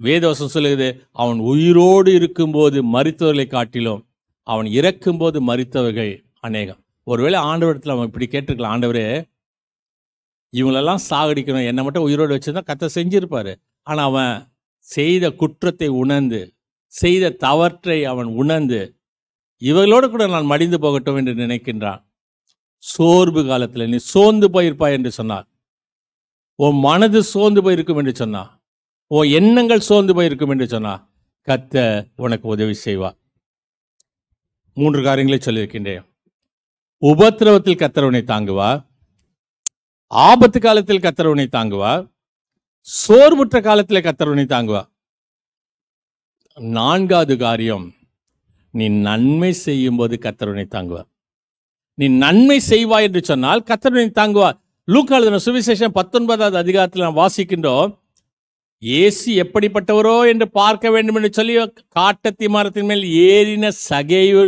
வேதவசம் சொல்லுகிறது, அவன் உயிரோடு இருக்கும்போது மரித்தவர்களை காட்டிலும் அவன் இறக்கும்போது மரித்தவர்கள் அநேகம். ஒருவேளை ஆண்டவரிடத்தில் அவன் இப்படி கேட்டிருக்கலாம், ஆண்டவரே இவங்களெல்லாம் சாகடிக்கணும், என்னை மட்டும் உயிரோடு வச்சுருந்தா கர்த்தர் செஞ்சிருப்பாரு. ஆனால் அவன் செய்த குற்றத்தை உணர்ந்து, செய்த தவற்றை அவன் உணர்ந்து, இவர்களோடு கூட நான் மடிந்து போகட்டும் என்று நினைக்கின்றான். சோர்வு காலத்தில் நீ சோர்ந்து போயிருப்பாய் என்று சொன்னார். உன் மனது சோர்ந்து போயிருக்கும் என்று சொன்னா, உன் எண்ணங்கள் சோர்ந்து போயிருக்கும் என்று சொன்னா, கர்த்தர் உனக்கு உதவி செய்வார். 3 காரியங்களை சொல்லியிருக்கின்றேன். உபத்திரவத்தில் கர்த்தர் உன்னை தாங்குவார், ஆபத்து காலத்தில் கர்த்தர் உன்னை தாங்குவார், சோர்வுற்ற காலத்தில் கர்த்தர் உன்னை தாங்குவார். 4வது காரியம், நீ நன்மை செய்யும் போது கர்த்தர் உன்னை தாங்குவார். நீ நன்மை செய்வாய் என்று சொன்னால் கர்த்தர் உன்னை தாங்குவார். லூக்கா எழுதின சுவிசேஷம் 19வது அதிகாரத்தில் நாம் வாசிக்கின்றோம், இயேசு எப்படிப்பட்டவரோ என்று பார்க்க வேண்டும் என்று சொல்லி காட்டத்தி மரத்தின் மேல் ஏறின சகைவு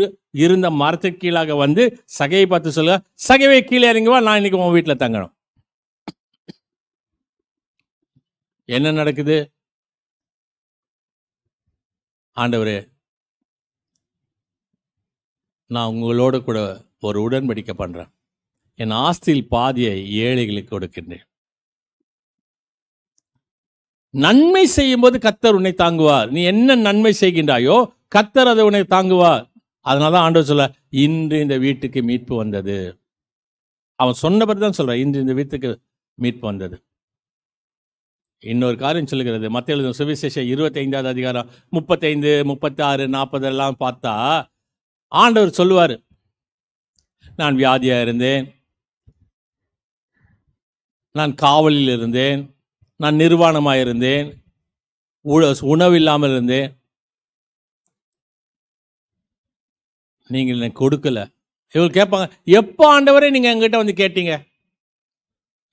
இருந்த மரத்திற்கு கீழாக வந்து சகையை பார்த்து சொல்லுங்க, சகைவை கீழே இறங்குவா, நான் இன்னைக்கு உன் வீட்டில் தங்கணும். என்ன நடக்குது? ஆண்டவரே, நான் உங்களோட கூட ஒரு உடன்படிக்கை பண்றேன். என் ஆஸ்தியில் பாதியை ஏழைகளுக்கு கொடுக்கின்றேன். நன்மை செய்யும் போது கர்த்தர் உன்னை தாங்குவார். நீ என்ன நன்மை செய்கின்றாயோ கர்த்தர் அதை உன்னை தாங்குவார். அதனாலதான் ஆண்டவர் சொல்ல, இன்று இந்த வீட்டுக்கு மீட்பு வந்தது. அவன் சொன்னபடி தான் சொல்றான், இன்று இந்த வீட்டுக்கு மீட்பு வந்தது. இன்னொரு காரியம் சொல்லுகிறது, மத்தேயு எழுதின சுவிசேஷம் 25வது அதிகாரம் 35, 36, 40 எல்லாம் பார்த்தா ஆண்டவர் சொல்லுவார், நான் வியாதியா இருந்தேன், நான் காவலில் இருந்தேன், நான் நிர்வாணமாக இருந்தேன், உணவு இல்லாமல் இருந்தேன், நீங்கள் எனக்கு கொடுக்கல. இவங்க கேட்பாங்க, எப்போ ஆண்டவரே நீங்க என்கிட்ட வந்து கேட்டீங்க?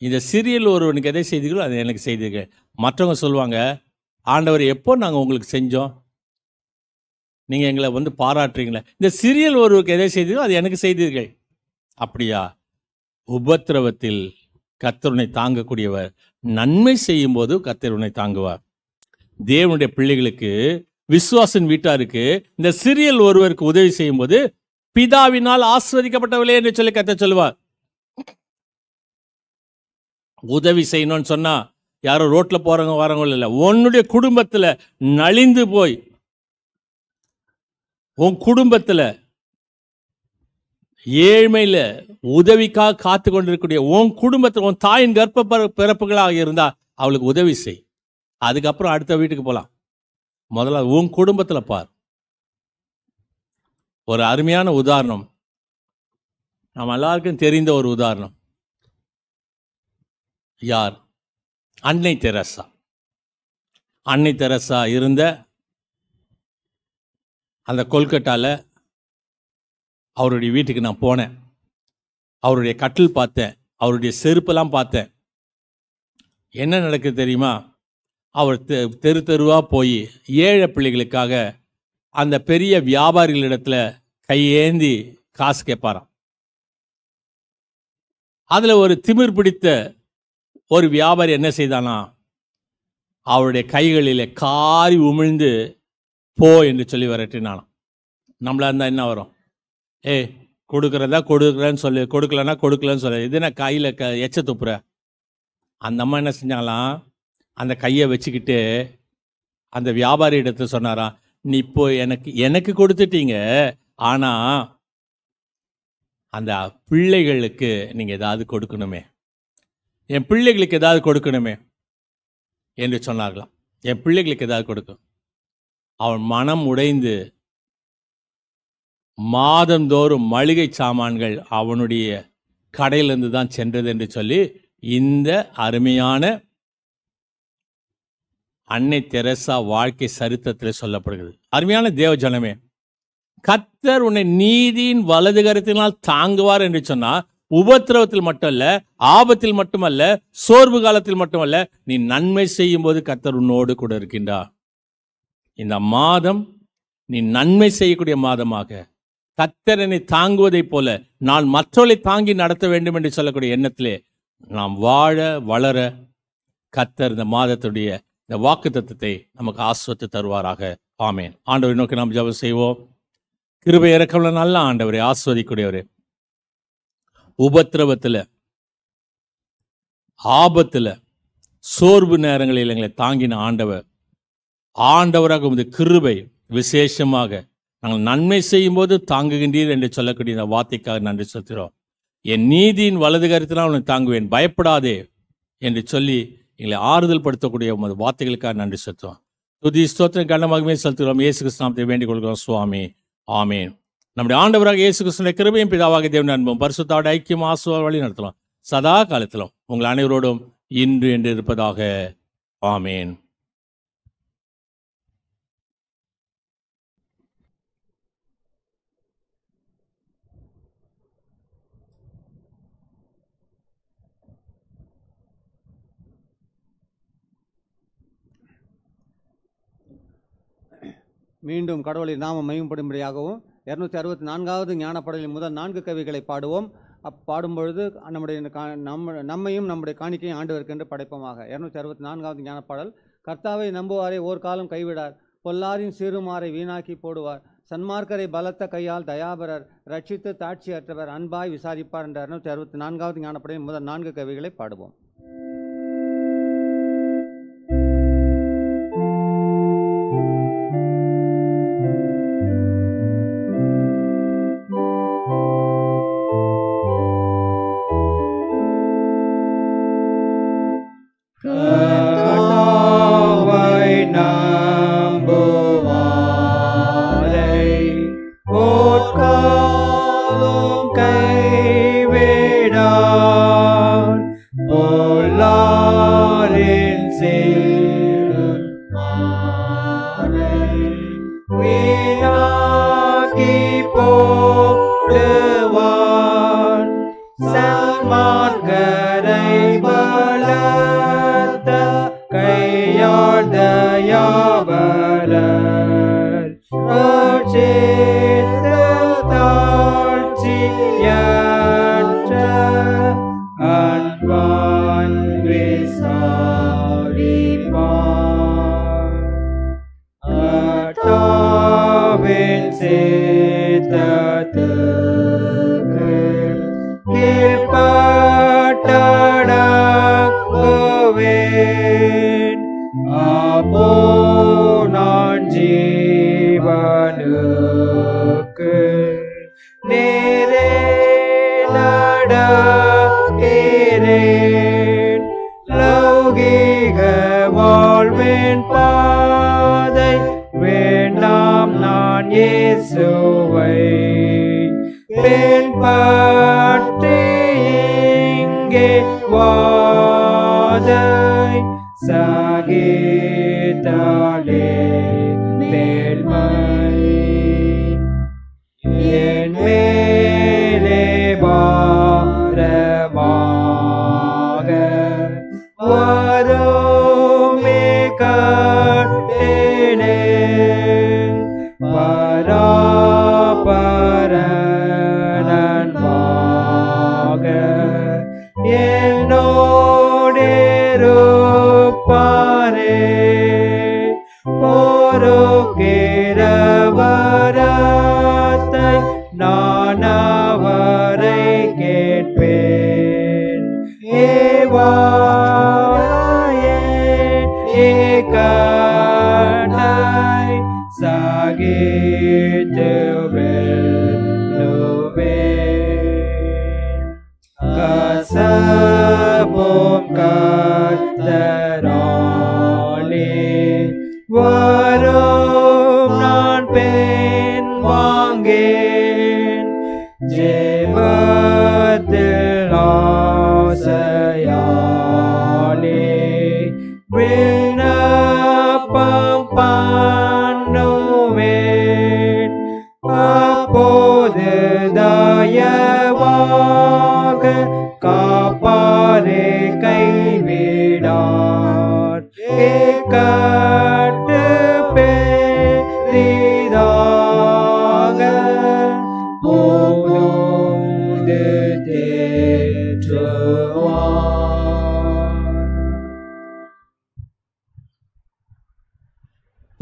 இந்த சிறியில் ஒருவனுக்கு எதை செய்தீர்களோ அதை எனக்கு செய்தீர்கள். மற்றவங்க சொல்லுவாங்க, ஆண்டவர் எப்போ நாங்கள் உங்களுக்கு செஞ்சோம், நீங்க எங்களை வந்து பாராட்டுறீங்களே. இந்த சிறியல் ஒருவருக்கு எதை செய்தீர்களோ அது எனக்கு செய்தீர்கள். அப்படியா? உபத்திரவத்தில் கர்த்தர் உன்னை தாங்கக்கூடியவர். நன்மை செய்யும் போது கர்த்தர் உன்னை தாங்குவார். தேவனுடைய பிள்ளைகளுக்கு, விசுவாசின் வீட்டாருக்கு இந்த சிறியல் ஒருவருக்கு உதவி செய்யும் போது பிதாவினால் ஆசீர்வதிக்கப்பட்டவளே என்று சொல்லி கர்த்தர் சொல்லுவார். உதவி செய்யணும்னு சொன்னா யாரோ ரோட்ல போறவங்க வரவங்க இல்லை, உன்னுடைய குடும்பத்துல நலிந்து போய், உன் குடும்பத்துல ஏழ்மையில உதவிக்காக காத்து கொண்டிருக்கக்கூடிய உன் குடும்பத்தில் உன் தாயின் கர்ப்ப பிறப்புகளாக இருந்தா அவளுக்கு உதவி செய். அதுக்கப்புறம் அடுத்த வீட்டுக்கு போலாம். முதல்ல உன் குடும்பத்துல பார். ஒரு அருமையான உதாரணம், நம்ம எல்லாருக்கும் தெரிந்த ஒரு உதாரணம். யார்? அன்னை தெரசா. அன்னை தெரசா இருந்த அந்த கொல்கட்டால அவருடைய வீட்டுக்கு நான் போனேன். அவருடைய கட்டில் பார்த்தேன், அவருடைய செருப்பெல்லாம் பார்த்தேன். என்ன நடக்குது தெரியுமா? அவர் தெரு தெருவா போய் ஏழை பிள்ளைகளுக்காக அந்த பெரிய வியாபாரிகளிடத்துல கையேந்தி காசு கேட்பாராம். அதுல ஒரு திமிர் பிடித்த ஒரு வியாபாரி என்ன செய்தானா, அவருடைய கைகளிலே காரி உமிழ்ந்து போ என்று சொல்லி விரட்டினானாம். நம்மளா இருந்தா என்ன வரும்? கொடுக்குறதா கொடுக்குறேன்னு சொல்லி, கொடுக்கலன்னா கொடுக்கலன்னு சொல்லி, இது என்ன கையில் எச்ச துப்புற? அந்த அம்மா என்ன செஞ்சாங்களாம், அந்த கையை வச்சுக்கிட்டு அந்த வியாபாரி இடத்துல சொன்னாராம், நீ இப்போ எனக்கு கொடுத்துட்டீங்க, ஆனா அந்த பிள்ளைகளுக்கு நீங்க ஏதாவது கொடுக்கணுமே, என் பிள்ளைகளுக்கு ஏதாவது கொடுக்கணுமே என்று சொன்னார்களாம். என் பிள்ளைகளுக்கு ஏதாவது கொடுக்கும். அவன் மனம் உடைந்து மாதந்தோறும் மளிகை சாமான்கள் அவனுடைய கடையிலிருந்து தான் சென்றது என்று சொல்லி இந்த அருமையான அன்னை தெரசா வாழ்க்கை சரித்திரத்தில் சொல்லப்படுகிறது. அருமையான தேவ ஜனமே, கர்த்தர் உன்னை நீதியின் வலது கரத்தினால் தாங்குவார் என்று சொன்னால் உபத்திரவத்தில் மட்டுமல்ல, ஆபத்தில் மட்டுமல்ல, சோர்வு காலத்தில் மட்டுமல்ல, நீ நன்மை செய்யும் போது கர்த்தர் உன்னோடு கூட இருக்கின்றார். இந்த மாதம் நீ நன்மை செய்யக்கூடிய மாதமாக, கர்த்தர் என்னை தாங்குவதைப் போல நான் மற்றவர்களை தாங்கி நடத்த வேண்டும் என்று சொல்லக்கூடிய எண்ணத்திலே நாம் வாழ வளர கர்த்தர் இந்த மாதத்துடைய இந்த வாக்குத்தத்தத்தை நமக்கு ஆசீர்வதித்து தருவாராக. ஆமென். ஆண்டவரை நோக்கி நாம் ஜெபம் செய்வோம். கிருபை இரக்கமுள்ள நல்ல ஆண்டவரே, ஆசீர்வதிக்கூடியவரே, உபத்திரவத்துல, ஆபத்துல, சோர்வு நேரங்களில் எங்களை தாங்கின ஆண்டவராக உமது கிருபை விசேஷமாக நாங்கள் நன்மை செய்யும் போது தாங்குகின்றீர் என்று சொல்லக்கூடிய இந்த வார்த்தைக்காக நன்றி செலுத்துகிறோம். என் நீதியின் வலது கரத்தினால் உன்னை தாங்குவேன், பயப்படாதே என்று சொல்லி எங்களை ஆறுதல் படுத்தக்கூடிய உமது வார்த்தைகளுக்காக நன்றி செலுத்துவோம். துதி ஸ்தோத்திரம் கனமகிமை செலுத்துகிறோம். இயேசு கிறிஸ்து நாமத்தை வேண்டிக் கொள்கிறோம் சுவாமி. ஆமென். நம்முடைய ஆண்டவராக இயேசு கிறிஸ்துவின் கிருபையும் பிதாவாக தேவன் அன்பும் பரிசுத்தாவின் ஐக்கியம் ஆசீர்வாதம் வழி நடத்தலாம் சதா காலத்திலும் உங்கள் அனைவரோடும் இன்று என்று இருப்பதாக. ஆமென். மீண்டும் கடவுளின் நாமம் மையப்படும்படியாகவும் 264வது ஞானப்பாடலின் முதல் 4 கவிகளை பாடுவோம். பாடும்பொழுது நம்மையும் நம்முடைய காணிக்கையும் ஆண்டவருக்கு என்று படைப்போமாக. 264வது ஞானப்பாடல். கர்த்தாவை நம்புவாரை ஓர்காலம் கைவிடார், பொல்லாரின் சீருமாரை வீணாக்கி போடுவார். சன்மார்க்கரை பலத்த கையால் தயாபரர், ரட்சித்து தாட்சி அற்றவர், அன்பாய் விசாரிப்பார் என்ற 264வது ஞானப்பாடலின் முதல் 4 கவிகளை பாடுவோம்.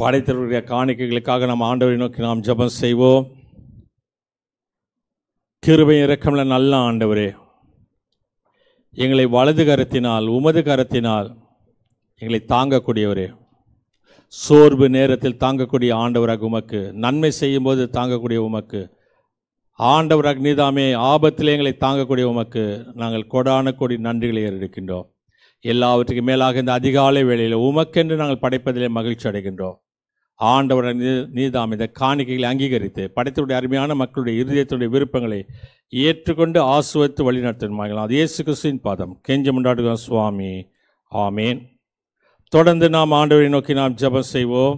படைத்தவருடைய காணிக்கைகளுக்காக நாம் ஆண்டவரை நோக்கி நாம் ஜெபம் செய்வோம். கிருபை இரக்கமுள்ள நல்ல ஆண்டவரே, எங்களை வலது கரத்தினால் உமது கரத்தினால் எங்களை தாங்கக்கூடியவரே, சோர்வு நேரத்தில் தாங்கக்கூடிய ஆண்டவராக உமக்கு, நன்மை செய்யும்போது தாங்கக்கூடிய உமக்கு, ஆண்டவராக நீதாமே ஆபத்திலே எங்களை தாங்கக்கூடிய உமக்கு நாங்கள் கொடான கொடி நன்றிகளை ஏறெடுக்கின்றோம். எல்லாவற்றுக்கும் மேலாக இந்த அதிகாலை வேளையில் உமக்கென்று நாங்கள் படைப்பதிலே மகிழ்ச்சி அடைகின்றோம். ஆண்டவரை நீதாம் இந்த காணிக்கைகளை அங்கீகரித்து படைத்தவருடைய அருமையான மக்களுடைய இருதயத்துடைய விருப்பங்களை ஏற்றுக்கொண்டு ஆசுவத்து வழிநடத்தணுமாகலாம். அது இயேசு கிறிஸ்துவின் பாதம் கெஞ்ச முண்டாடுகிறோம் சுவாமி, ஆமேன். தொடர்ந்து நாம் ஆண்டவரை நோக்கி நாம் ஜெபம் செய்வோம்.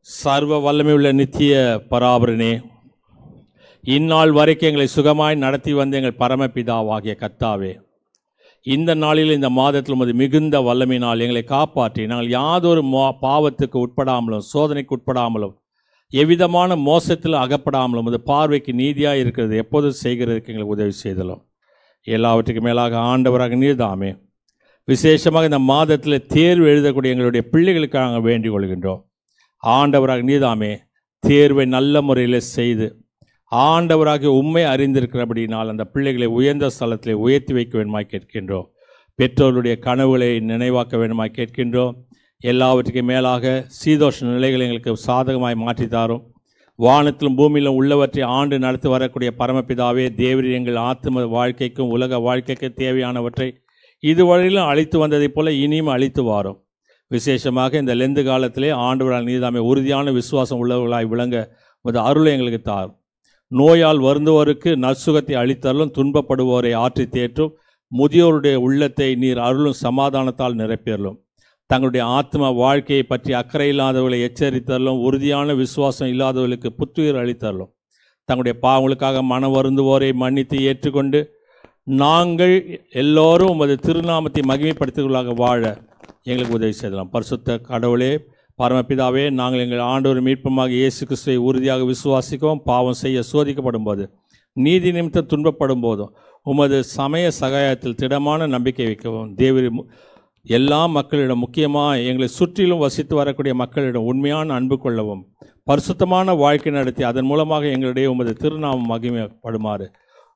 சர்வ வல்லமை உள்ள நித்திய பராபரனே, இந்நாள் வரைக்கும் எங்களை சுகமாய் நடத்தி வந்த எங்கள் பரமபிதாவாகிய கர்த்தாவே, இந்த நாளில் இந்த மாதத்தில் உமது மிகுந்த வல்லமையினால் எங்களை காப்பாற்றி நாங்கள் யாதொரு பாவத்துக்கு உட்படாமலும் சோதனைக்கு உட்படாமலும் எவ்விதமான மோசத்தில் அகப்படாமலும் உமது பார்வைக்கு நீதியாக இருக்கிறது எப்போதும் செய்கிறதுக்கு எங்களுக்கு உதவி செய்தலும். எல்லாவற்றுக்கும் மேலாக ஆண்டவராக நீர்தாமே விசேஷமாக இந்த மாதத்தில் தேர்வு எழுதக்கூடிய எங்களுடைய பிள்ளைகளுக்காக நாங்கள் வேண்டிக் கொள்கின்றோம். ஆண்டவராக நீர்தாமே தேர்வை நல்ல முறையில் செய்து ஆண்டவராக உண்மை அறிந்திருக்கிறபடினால் அந்த பிள்ளைகளை உயர்ந்த ஸ்தலத்தில் உயர்த்தி வைக்க வேண்டுமாய் கேட்கின்றோம். பெற்றோருடைய கனவுகளை நினைவாக்க வேண்டுமாய் கேட்கின்றோம். எல்லாவற்றுக்கும் மேலாக சீதோஷ நிலைகளை எங்களுக்கு சாதகமாய் மாற்றித்தாரும். வானத்திலும் பூமியிலும் உள்ளவற்றை ஆண்டு நடத்தி வரக்கூடிய பரமபிதாவே, தேவரீர் எங்கள் ஆத்ம வாழ்க்கைக்கும் உலக வாழ்க்கைக்கும் தேவையானவற்றை இதுவரையிலும் அளித்து வந்ததைப் போல இனியும் அளித்து வாரும். விசேஷமாக இந்த லெந்து காலத்திலே ஆண்டவரால் நீதாமே உறுதியான விசுவாசம் உள்ளவர்களாய் விளங்க உமது அருளை எங்களுக்கு தாரும். நோயால் வருந்துவோருக்கு நற்சுகத்தை அளித்தருளும். துன்பப்படுவோரை ஆற்றி தேற்றும். முதியோருடைய உள்ளத்தை நீர் அருளும் சமாதானத்தால் நிரப்பியருளும். தங்களுடைய ஆத்ம வாழ்க்கையை பற்றி அக்கறை இல்லாதவர்களை எச்சரித்தருளும். உறுதியான விசுவாசம் இல்லாதவர்களுக்கு புத்துயிர் அளித்தருளும். தங்களுடைய பாவங்களுக்காக மனம் வருந்துவோரை மன்னித்து ஏற்றுக்கொண்டு நாங்கள் எல்லோரும் உமது திருநாமத்தை மகிமைப்படுத்துவர்களாக வாழ எங்களுக்கு உதவி செய்யலாம். பரிசுத்த கடவுளே, பரமபிதாவே, நாங்கள் எங்கள் ஆண்டவர் மீட்புமாக இயேசு கிறிஸ்துவை உறுதியாக விசுவாசிக்கவும் பாவம் செய்ய சோதிக்கப்படும் போது நீதி நிமித்தம் துன்பப்படும் போதும் உமது சமய சகாயத்தில் திடமான நம்பிக்கை வைக்கவும் தேவரி எல்லா மக்களிடம் முக்கியமாக எங்களை சுற்றிலும் வசித்து வரக்கூடிய மக்களிடம் உண்மையான அன்பு கொள்ளவும் பரிசுத்தமான வாழ்க்கை நடத்தி அதன் மூலமாக எங்களுடைய உமது திருநாமம் மகிமைப்படுமாறு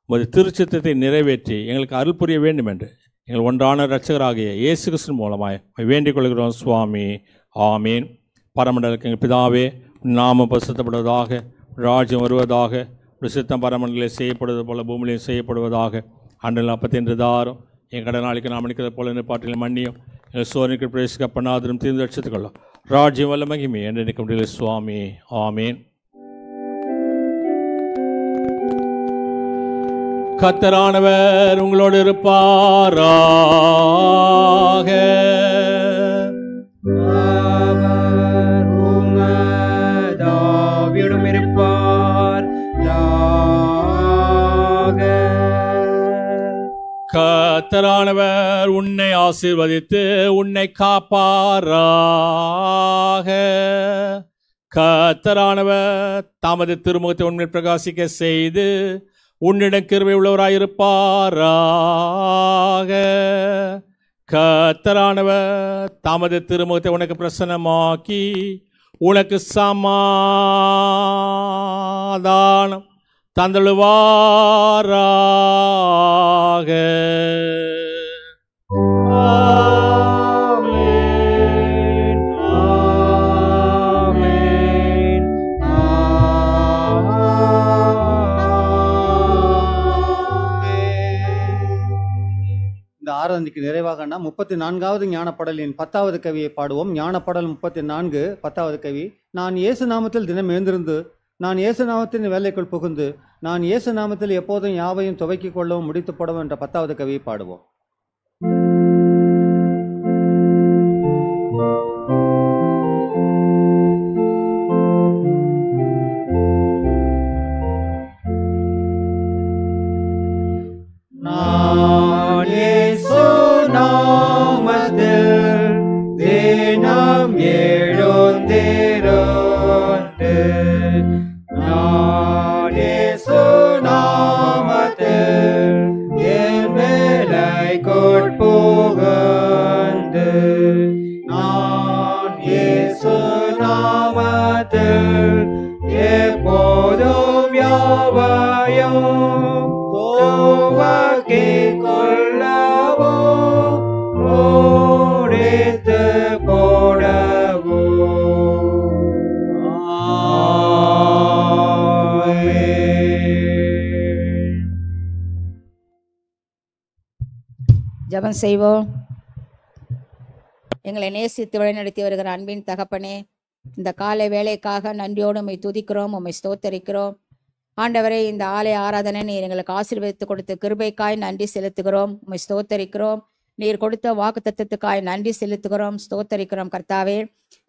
உமது திருச்சித்தத்தை நிறைவேற்றி எங்களுக்கு அருள் புரிய வேண்டும் என்று எங்கள் ஒன்றான இரட்சகராகிய இயேசு கிறிஸ்து மூலமாய் வேண்டிக் கொள்கிறோம் சுவாமி. ஆமீன். பரமண்டலுக்கு எங்கள் பிதாவே, நாமம் பரிசுத்தப்படுவதாக, ராஜ்யம் வருவதாக, பிரசித்தம் பரமண்டலில் செய்யப்படுவது போல பூமியிலையும் செய்யப்படுவதாக. அன்றில் அப்பத்தின் தாரும் என் கடனாளிக்கு நாம் அளிக்கிறது போல நிற்பாட்டிலும் மன்னியும் எங்கள் சோதனைக்கு பிரவேசிக்கப்படாதரும் தீர்ந்து ரட்சித்துக் கொள்ளும். ராஜ்யம் வல்ல மகிமை என்று நிற்க முடியல சுவாமி. ஆமீன். கர்த்தரானவர் உங்களோடு இருப்பாராக. அவர் உமதாவியோடும் இருப்பார். கர்த்தரானவர் உன்னை ஆசீர்வதித்து உன்னை காப்பாராக. கர்த்தரானவர் தமது திருமுகத்தை உன்னில் பிரகாசிக்க செய்து உன்னிடம் கிருபை உள்ளவராயிருப்பாராக. கர்த்தரானவர் தமது திருமுகத்தை உனக்கு பிரசன்னமாக்கி உனக்கு சமாதானம் தந்தழுவாராக. ஆமென். ஆமென். இந்த ஆராதனைக்கு நிறைவாக நாம் 34வது ஞானப்படலின் 10வது கவியை பாடுவோம். ஞானப்படல் 34 10வது கவி. நான் இயேசு நாமத்தில் தினம் எழுந்திருந்து நான் இயேசு நாமத்தின் வேலைக்குள் புகுந்து நான் இயேசு நாமத்தில் எப்போதும் யாவையும் துவக்கிக் கொள்ளவும் முடித்து போடவும் என்ற 10வது கவியை பாடுவோம். நான் இயேசு நாமத்தில் தினம் எழுந்திருந்து நான் இயேசு நாமத்தில் என் வேலைக்குள் புகுந்து நான் இயேசு நாமத்தில் எப்போதும் யாவையும் துவக்கிக் கொள்ளவும் முடித்து போடவும். ஜெபம் செய்வோம். எங்களை நேசித்து வழிநடத்தி வருகிற அன்பின் தகப்பனே, இந்த காலை வேலைக்காக நன்றியோடு உம்மை துதிக்கிறோம், உம்மை ஸ்தோத்தரிக்கிறோம். ஆண்டவரே, இந்த ஆலய ஆராதனை நீர் எங்களுக்கு ஆசீர்வதித்து கொடுத்த கிருபைக்காய் நன்றி செலுத்துகிறோம், உம்மை ஸ்தோத்தரிக்கிறோம். நீர் கொடுத்த வாக்குத்தத்தத்துக்காய் நன்றி செலுத்துகிறோம், ஸ்தோத்தரிக்கிறோம். கர்த்தாவே,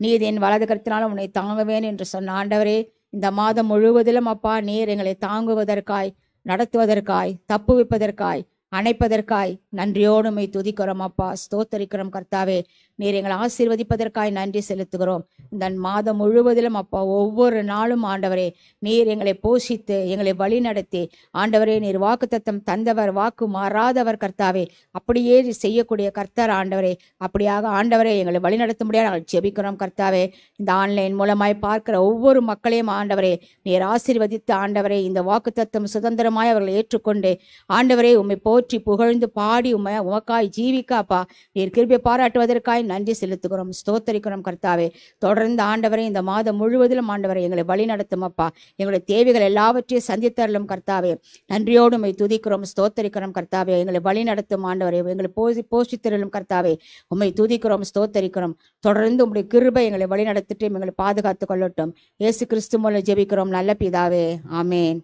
நீர் என் வலது கரத்தினாலும் உன்னை தாங்குவேன் என்று சொன்ன ஆண்டவரே, இந்த மாதம் முழுவதிலும் அப்பா நீர் எங்களை தாங்குவதற்காய், நடத்துவதற்காய், தப்புவிப்பதற்காய், அணைப்பதற்காய் நன்றியோடு உம்மை துதிக்கிறோம் அப்பா, ஸ்தோத்தரிக்கிறோம் கர்த்தாவே. நீர் எங்களை ஆசீர்வதிப்பதற்காய் நன்றி செலுத்துகிறோம். இந்த மாதம் முழுவதிலும் அப்பா, ஒவ்வொரு நாளும் ஆண்டவரே நீர் எங்களை போஷித்து எங்களை வழி நடத்தி ஆண்டவரே, நீர் வாக்குத்தத்தம் தந்தவர், வாக்கு மாறாதவர் கர்த்தாவே. அப்படியே நீர் செய்யக்கூடிய கர்த்தர் ஆண்டவரே. அப்படியாக ஆண்டவரே எங்களை வழி நடத்த முடியாது நாங்கள் ஜெபிக்கிறோம் கர்த்தாவே. இந்த ஆன்லைன் மூலமாய் பார்க்கிற ஒவ்வொரு மக்களையும் ஆண்டவரே நீர் ஆசீர்வதித்து ஆண்டவரே, இந்த வாக்குத்தத்தம் சுதந்திரமாய் அவர்களை ஏற்றுக்கொண்டு ஆண்டவரே உம்மை போற்றி புகழ்ந்து பாடி உமக்காய் ஜீவிக்காப்பா நீர் கிருபை பாராட்டுவதற்காய் நன்றி செலுத்துகிறோம், ஸ்தோத்தரிக்கிறோம் கர்த்தாவே. தொடர்ந்து ஆண்டவரே இந்த மாதம் முழுவதிலும் ஆண்டவரை எங்களை வழி நடத்தும் அப்பா. எங்களுடைய தேவைகள் எல்லாவற்றையும் சந்தித்தரலும் கர்த்தாவே. நன்றியோடு உம்மை துதிக்கிறோம், ஸ்தோத்தரிக்கிறோம் கர்த்தாவே. எங்களை வழி நடத்தும் ஆண்டவரே, எங்களை போஷித்தரலும் கர்த்தாவே. உம்மை துதிக்கிறோம், ஸ்தோத்தரிக்கிறோம். தொடர்ந்து உம்முடைய கிருபை எங்களை வழி நடத்திட்டு எங்களை பாதுகாத்துக் கொள்ளட்டும். இயேசு கிறிஸ்து மூலம் ஜெபிக்கிறோம் நல்ல பிதாவே, ஆமேன்.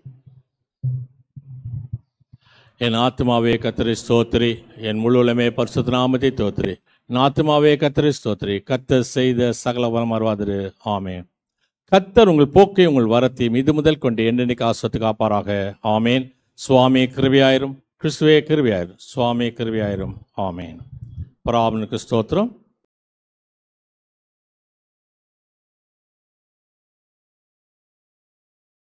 என் ஆத்மாவே கர்த்தரை ஸ்தோத்திரி, என் முழுவலுமே பரிசுத்த நாமத்தை தோத்திரி. என் ஆத்மாவே கர்த்தரை ஸ்தோத்திரி, கர்த்தர் செய்த சகல வரமருவாதிரு. ஆமேன். கர்த்தர் உங்கள் போக்கை உங்கள் வரத்தையும் இது முதல் கொண்டு என்னென்னைக்கு ஆஸ்வத்து காப்பாராக. ஆமேன். சுவாமி கிருபையாயிரும், கிறிஸ்துவே கிருபையாயிரும், சுவாமி கிருபையாயிரும். ஆமேன். பராபனுக்கு ஸ்தோத்திரம்.